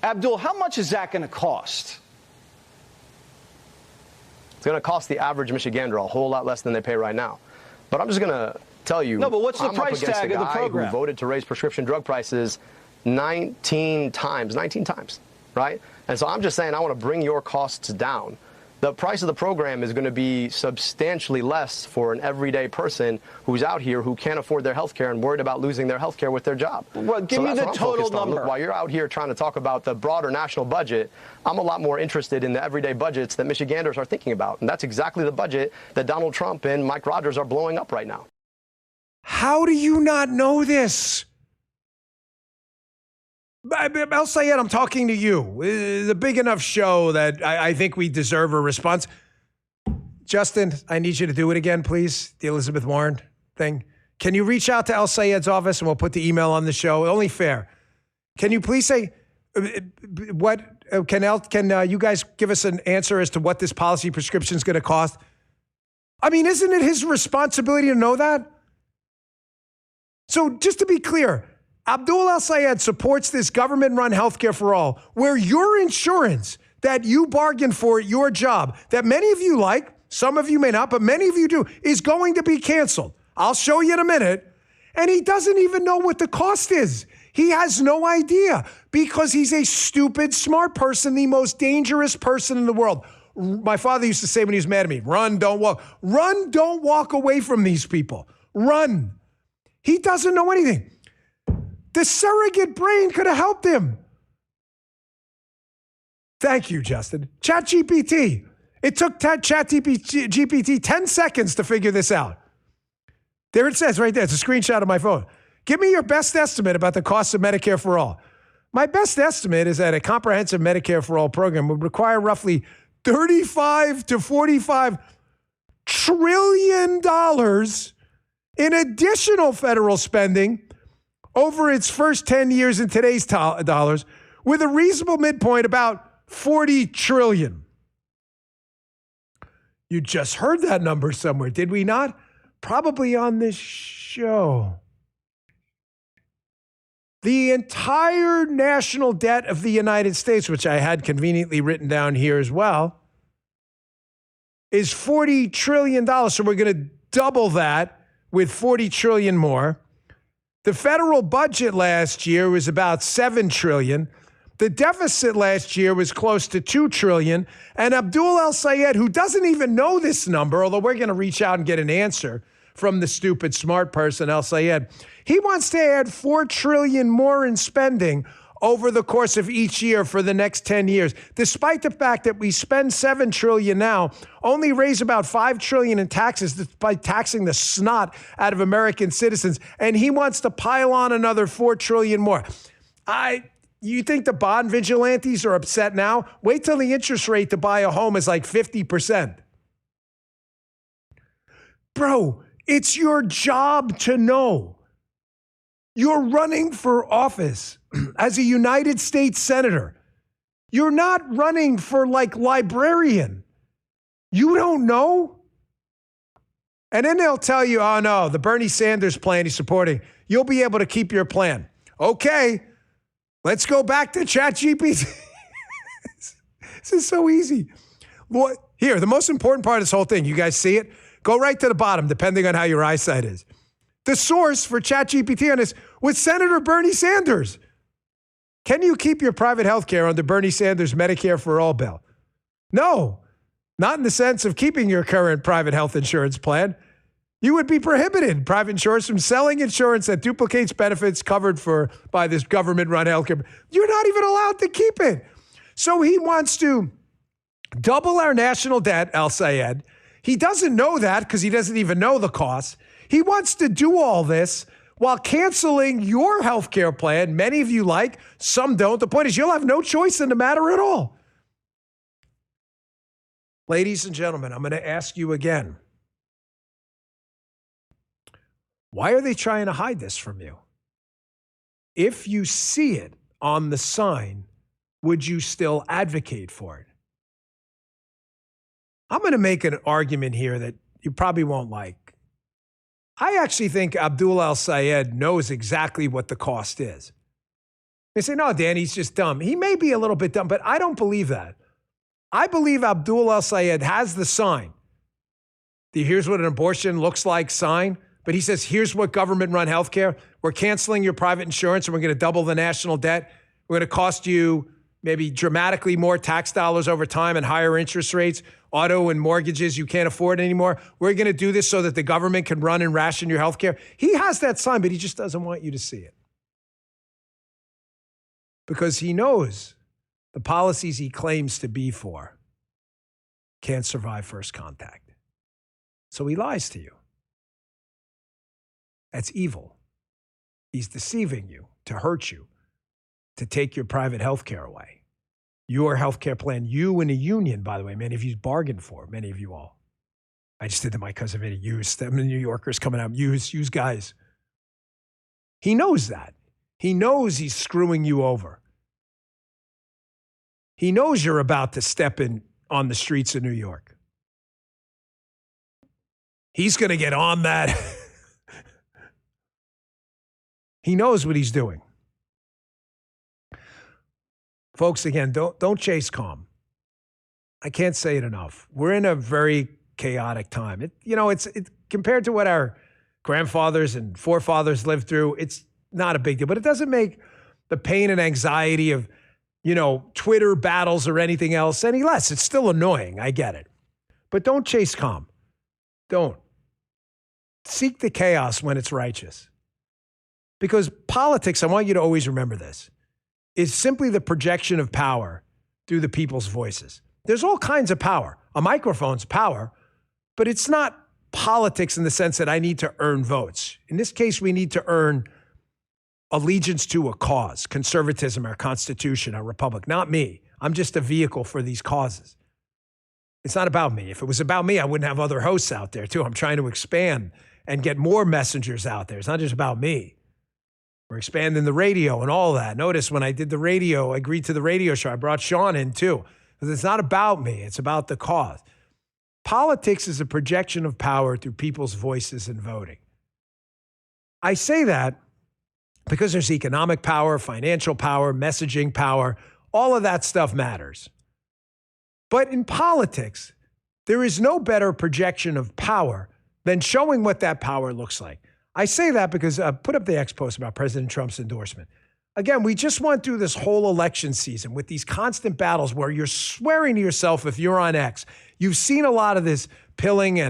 Abdul, how much is that going to cost? It's going to cost the average Michigander a whole lot less than they pay right now. But I'm just going to tell you. No, but what's the I'm price up against tag a of the guy program? Who voted to raise prescription drug prices 19 times, right? And so I'm just saying I want to bring your costs down. The price of the program is going to be substantially less for an everyday person who's out here who can't afford their health care and worried about losing their health care with their job. Well, give me the total number. Look, while you're out here trying to talk about the broader national budget, I'm a lot more interested in the everyday budgets that Michiganders are thinking about. And that's exactly the budget that Donald Trump and Mike Rogers are blowing up right now. How do you not know this? Al Sayed, I'm talking to you. It's a big enough show that I think we deserve a response. Justin, I need you to do it again, please. The Elizabeth Warren thing. Can you reach out to Al Sayed's office and we'll put the email on the show? Only fair. Can you please say what? Can you guys give us an answer as to what this policy prescription is going to cost? I mean, isn't it his responsibility to know that? So just to be clear, Abdul Al Sayed supports this government-run healthcare for all, where your insurance that you bargained for at your job, that many of you like, some of you may not, but many of you do, is going to be canceled. I'll show you in a minute. And he doesn't even know what the cost is. He has no idea because he's a stupid, smart person, the most dangerous person in the world. My father used to say when he was mad at me, run, don't walk. Run, don't walk away from these people. Run. He doesn't know anything. The surrogate brain could have helped him. Thank you, Justin. ChatGPT. It took ChatGPT 10 seconds to figure this out. There it says right there. It's a screenshot of my phone. Give me your best estimate about the cost of Medicare for all. My best estimate is that a comprehensive Medicare for all program would require roughly $35 to $45 trillion in additional federal spending over its first 10 years in today's dollars, with a reasonable midpoint about 40 trillion. You just heard that number somewhere, did we not? Probably on this show. The entire national debt of the United States, which I had conveniently written down here as well, is $40 trillion. So we're going to double that with 40 trillion more. The federal budget last year was about $7 trillion. The deficit last year was close to $2 trillion. And Abdul Al Sayed, who doesn't even know this number, although we're going to reach out and get an answer from the stupid smart person, Al Sayed, he wants to add $4 trillion more in spending over the course of each year for the next 10 years, despite the fact that we spend $7 trillion now, only raise about $5 trillion in taxes despite taxing the snot out of American citizens. And he wants to pile on another $4 trillion more. You think the bond vigilantes are upset now? Wait till the interest rate to buy a home is like 50%. Bro, it's your job to know. You're running for office as a United States Senator. You're not running for like librarian. You don't know? And then they'll tell you, oh no, the Bernie Sanders plan he's supporting, you'll be able to keep your plan. Okay, let's go back to ChatGPT. This is so easy. Here, the most important part of this whole thing, you guys see it? Go right to the bottom, depending on how your eyesight is. The source for ChatGPT on this was Senator Bernie Sanders. Can you keep your private health care under Bernie Sanders' Medicare for All bill? No, not in the sense of keeping your current private health insurance plan. You would be prohibited, private insurers, from selling insurance that duplicates benefits covered by this government-run healthcare. You're not even allowed to keep it. So he wants to double our national debt, Al-Sayed. He doesn't know that because he doesn't even know the cost. He wants to do all this while canceling your healthcare plan. Many of you like, some don't. The point is you'll have no choice in the matter at all. Ladies and gentlemen, I'm going to ask you again. Why are they trying to hide this from you? If you see it on the sign, would you still advocate for it? I'm going to make an argument here that you probably won't like. I actually think Abdul Al-Sayed knows exactly what the cost is. They say, no, Dan, he's just dumb. He may be a little bit dumb, but I don't believe that. I believe Abdul Al-Sayed has the sign. The here's what an abortion looks like sign. But he says, here's what government-run healthcare. We're canceling your private insurance, and we're going to double the national debt. We're going to cost you maybe dramatically more tax dollars over time and higher interest rates, auto and mortgages you can't afford anymore. We're going to do this so that the government can run and ration your healthcare. He has that sign, but he just doesn't want you to see it. Because he knows the policies he claims to be for can't survive first contact. So he lies to you. That's evil. He's deceiving you to hurt you, to take your private health care away. Your health care plan, you and a union, by the way, many of you bargained for, many of you all. I just did to my cousin Vinny, use them, the New Yorkers coming out, use guys. He knows that. He knows he's screwing you over. He knows you're about to step in on the streets of New York. He's going to get on that. He knows what he's doing. Folks, again, don't chase calm. I can't say it enough. We're in a very chaotic time. It's compared to what our grandfathers and forefathers lived through, it's not a big deal. But it doesn't make the pain and anxiety of, Twitter battles or anything else any less. It's still annoying. I get it. But don't chase calm. Don't. Seek the chaos when it's righteous. Because politics, I want you to always remember this, is simply the projection of power through the people's voices. There's all kinds of power. A microphone's power, but it's not politics in the sense that I need to earn votes. In this case, we need to earn allegiance to a cause, conservatism, our Constitution, our republic, not me. I'm just a vehicle for these causes. It's not about me. If it was about me, I wouldn't have other hosts out there too. I'm trying to expand and get more messengers out there. It's not just about me. We're expanding the radio and all that. Notice when I did the radio, I agreed to the radio show. I brought Sean in too. Because it's not about me. It's about the cause. Politics is a projection of power through people's voices and voting. I say that because there's economic power, financial power, messaging power. All of that stuff matters. But in politics, there is no better projection of power than showing what that power looks like. I say that because put up the X post about President Trump's endorsement. Again, we just went through this whole election season with these constant battles where you're swearing to yourself if you're on X. You've seen a lot of this pilling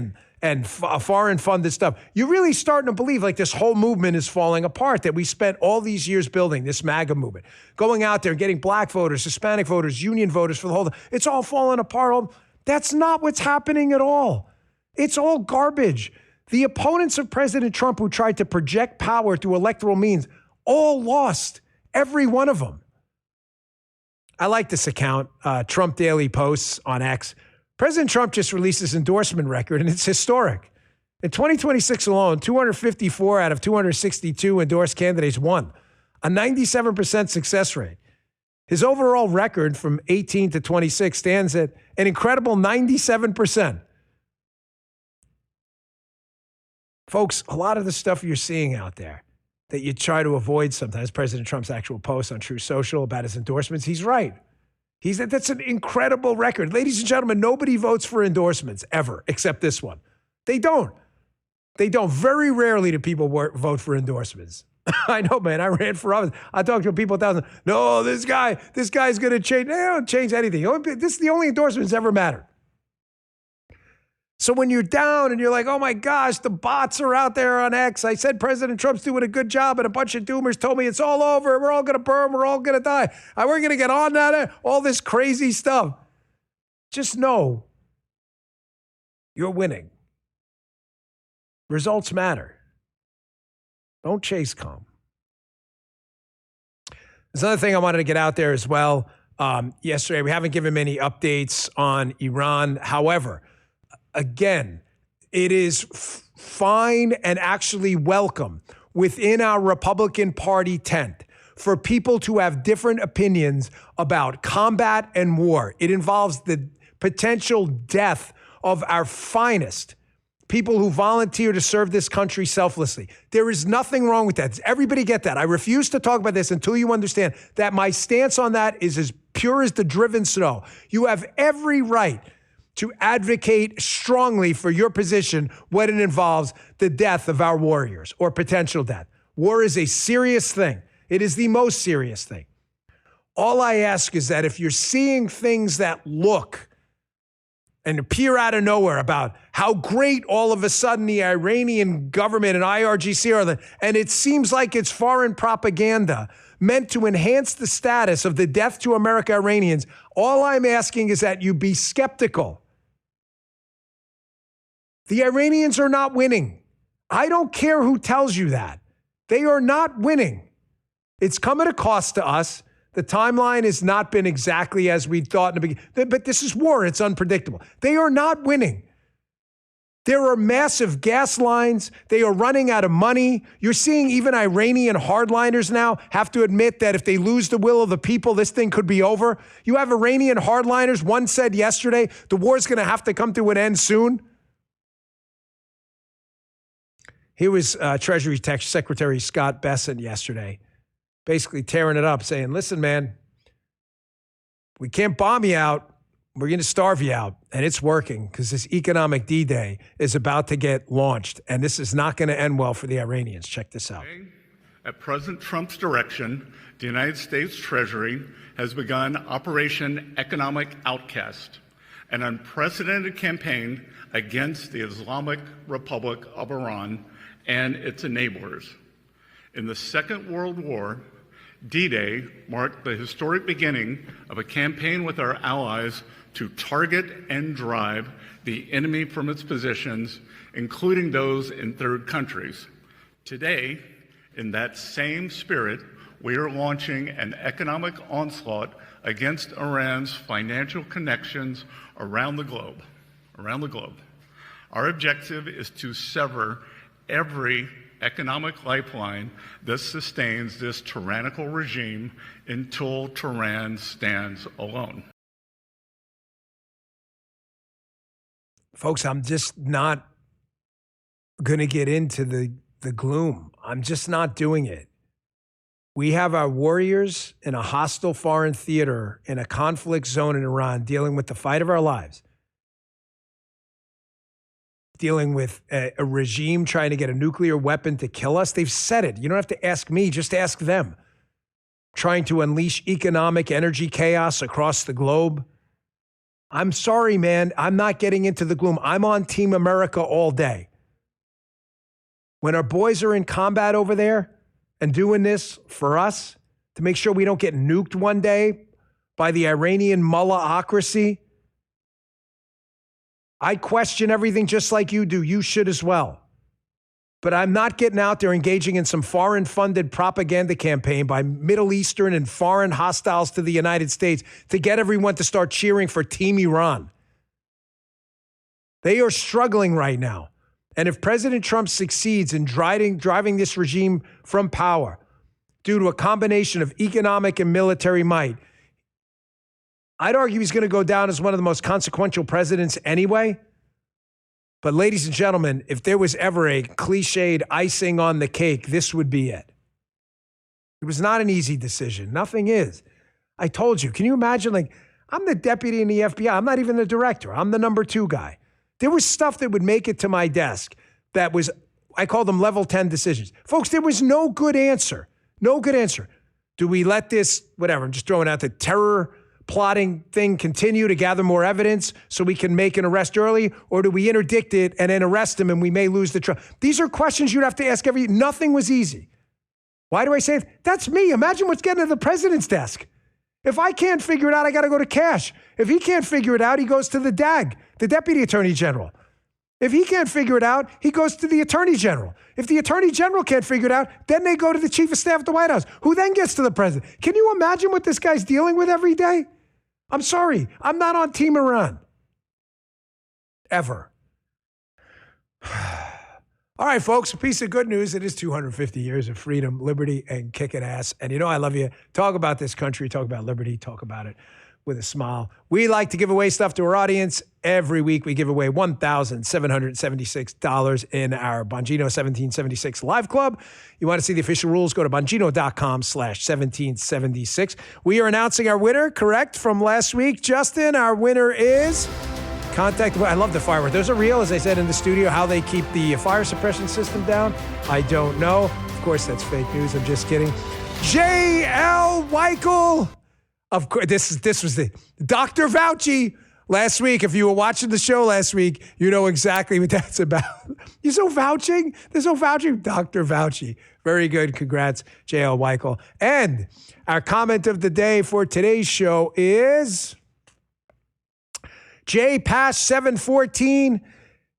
and foreign funded stuff. You're really starting to believe like this whole movement is falling apart that we spent all these years building, this MAGA movement, going out there and getting black voters, Hispanic voters, union voters for the whole, it's all falling apart. That's not what's happening at all. It's all garbage. The opponents of President Trump who tried to project power through electoral means all lost, every one of them. I like this account, Trump Daily Posts on X. President Trump just released his endorsement record, and it's historic. In 2026 alone, 254 out of 262 endorsed candidates won, a 97% success rate. His overall record from 18 to 26 stands at an incredible 97%. Folks, a lot of the stuff you're seeing out there that you try to avoid sometimes, President Trump's actual posts on True Social about his endorsements, he's right. That's an incredible record. Ladies and gentlemen, nobody votes for endorsements ever, except this one. They don't. They don't. Very rarely do people vote for endorsements. I know, man. I ran for office. I talked to people 1,000. No, this guy's going to change. They don't change anything. This is the only endorsements ever mattered. So when you're down and you're like, oh my gosh, the bots are out there on X. I said President Trump's doing a good job, and a bunch of doomers told me it's all over. We're all going to burn. We're all going to die. We're going to get on that. All this crazy stuff. Just know you're winning. Results matter. Don't chase calm. There's another thing I wanted to get out there as well. Yesterday, we haven't given many updates on Iran. However, again, it is fine and actually welcome within our Republican Party tent for people to have different opinions about combat and war. It involves the potential death of our finest people who volunteer to serve this country selflessly. There is nothing wrong with that. Does everybody get that? I refuse to talk about this until you understand that my stance on that is as pure as the driven snow. You have every right to advocate strongly for your position when it involves the death of our warriors or potential death. War is a serious thing. It is the most serious thing. All I ask is that if you're seeing things that look and appear out of nowhere about how great all of a sudden the Iranian government and IRGC are, and it seems like it's foreign propaganda meant to enhance the status of the death to America Iranians, all I'm asking is that you be skeptical. The Iranians are not winning. I don't care who tells you that. They are not winning. It's come at a cost to us. The timeline has not been exactly as we thought in the beginning. But this is war. It's unpredictable. They are not winning. There are massive gas lines. They are running out of money. You're seeing even Iranian hardliners now have to admit that if they lose the will of the people, this thing could be over. You have Iranian hardliners. One said yesterday, the war is going to have to come to an end soon. Here was Treasury Secretary Scott Bessent yesterday, basically tearing it up, saying, listen, man, we can't bomb you out. We're going to starve you out. And it's working because this economic D-Day is about to get launched. And this is not going to end well for the Iranians. Check this out. At President Trump's direction, the United States Treasury has begun Operation Economic Outcast, an unprecedented campaign against the Islamic Republic of Iran and its enablers. In the Second World War, D-Day marked the historic beginning of a campaign with our allies to target and drive the enemy from its positions, including those in third countries. Today, in that same spirit, we are launching an economic onslaught against Iran's financial connections around the globe. Our objective is to sever every economic lifeline that sustains this tyrannical regime until Tehran stands alone. Folks, I'm just not going to get into the gloom. I'm just not doing it. We have our warriors in a hostile foreign theater in a conflict zone in Iran dealing with the fight of our lives. Dealing with a regime trying to get a nuclear weapon to kill us. They've said it. You don't have to ask me, just ask them. Trying to unleash economic energy chaos across the globe. I'm sorry, man. I'm not getting into the gloom. I'm on Team America all day. When our boys are in combat over there and doing this for us to make sure we don't get nuked one day by the Iranian mullahocracy, I question everything just like you do. You should as well. But I'm not getting out there engaging in some foreign-funded propaganda campaign by Middle Eastern and foreign hostiles to the United States to get everyone to start cheering for Team Iran. They are struggling right now. And if President Trump succeeds in driving this regime from power due to a combination of economic and military might, I'd argue he's going to go down as one of the most consequential presidents anyway. But ladies and gentlemen, if there was ever a cliched icing on the cake, this would be it. It was not an easy decision. Nothing is. I told you. Can you imagine, I'm the deputy in the FBI. I'm not even the director. I'm the number 2 guy. There was stuff that would make it to my desk that was, I call them level 10 decisions. Folks, there was no good answer. No good answer. Do we let this, whatever, I'm just throwing out the terror plotting thing continue to gather more evidence so we can make an arrest early? Or do we interdict it and then arrest him and we may lose the trial? These are questions you'd have to ask nothing was easy. Why do I say it? That's me. Imagine what's getting to the president's desk. If I can't figure it out, I got to go to Cash. If he can't figure it out, he goes to the DAG, the Deputy Attorney General. If he can't figure it out, he goes to the Attorney General. If the Attorney General can't figure it out, then they go to the Chief of Staff at the White House, who then gets to the president. Can you imagine what this guy's dealing with every day? I'm sorry. I'm not on Team Iran. Ever. All right, folks, a piece of good news. It is 250 years of freedom, liberty, and kicking ass. And you know I love you. Talk about this country, talk about liberty, talk about it with a smile. We like to give away stuff to our audience. Every week we give away $1,776 in our Bongino 1776 Live Club. You want to see the official rules, go to Bongino.com/1776. We are announcing our winner, correct, from last week. Justin, our winner is... I love the fireworks. Those are real, as I said in the studio. How they keep the fire suppression system down, I don't know. Of course, that's fake news. I'm just kidding. J.L. Weichel. Of course, this was the Dr. Fauci last week. If you were watching the show last week, you know exactly what that's about. You're so vouching? They're so vouching? Dr. Fauci. Very good. Congrats, J.L. Weichel. And our comment of the day for today's show is... J Pass 714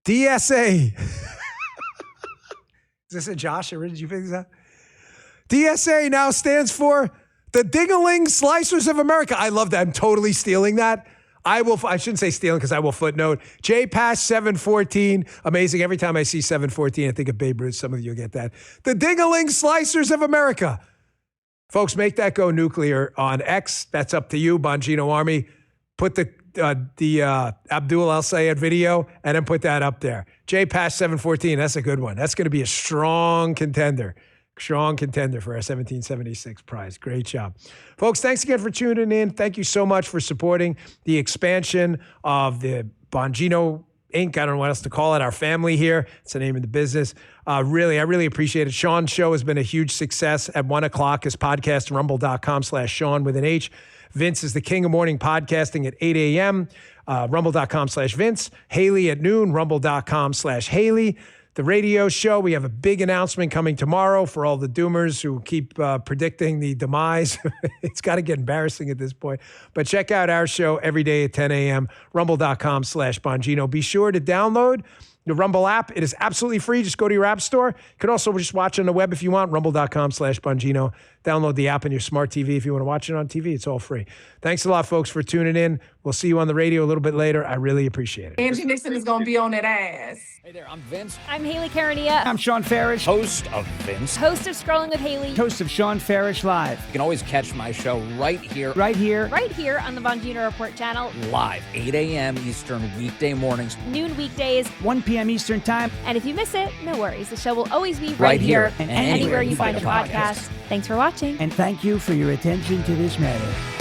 DSA. Is this a Josh, or did you figure this out? DSA now stands for the Ding-a-Ling Slicers of America. I love that. I'm totally stealing that. I shouldn't say stealing because I will footnote. J Pass 714. Amazing. Every time I see 714, I think of Babe Ruth. Some of you get that. The Ding-a-Ling Slicers of America. Folks, make that go nuclear on X. That's up to you, Bongino Army. Put the Abdul El-Sayed video and then put that up there. J Pass 714, that's a good one. That's going to be a strong contender for our 1776 prize. Great job. Folks, thanks again for tuning in. Thank you so much for supporting the expansion of the Bongino Inc. I don't know what else to call it. Our family here. It's the name of the business. I really appreciate it. Sean's show has been a huge success at 1 o'clock. His podcast, rumble.com/Sean with an H. Vince is the king of morning podcasting at 8 a.m. Rumble.com/Vince. Haley at noon. Rumble.com/Haley. The radio show, we have a big announcement coming tomorrow for all the doomers who keep predicting the demise. It's got to get embarrassing at this point. But check out our show every day at 10 a.m. Rumble.com/Bongino. Be sure to download the Rumble app. It is absolutely free. Just go to your app store. You can also just watch on the web if you want. Rumble.com/Bongino. Download the app on your smart TV if you want to watch it on TV. It's all free. Thanks a lot, folks, for tuning in. We'll see you on the radio a little bit later. I really appreciate it. Angie Nixon is going to be on that ass. Hey there, I'm Vince. I'm Haley Carania. I'm Sean Farish, host of Vince. Host of Scrolling with Haley. Host of Sean Farish Live. You can always catch my show right here. Right here on the Bongino Report channel. Live, 8 a.m. Eastern, weekday mornings. Noon weekdays. 1 p.m. Eastern time. And if you miss it, no worries. The show will always be right here and anywhere you find a podcast. Thanks for watching. And thank you for your attention to this matter.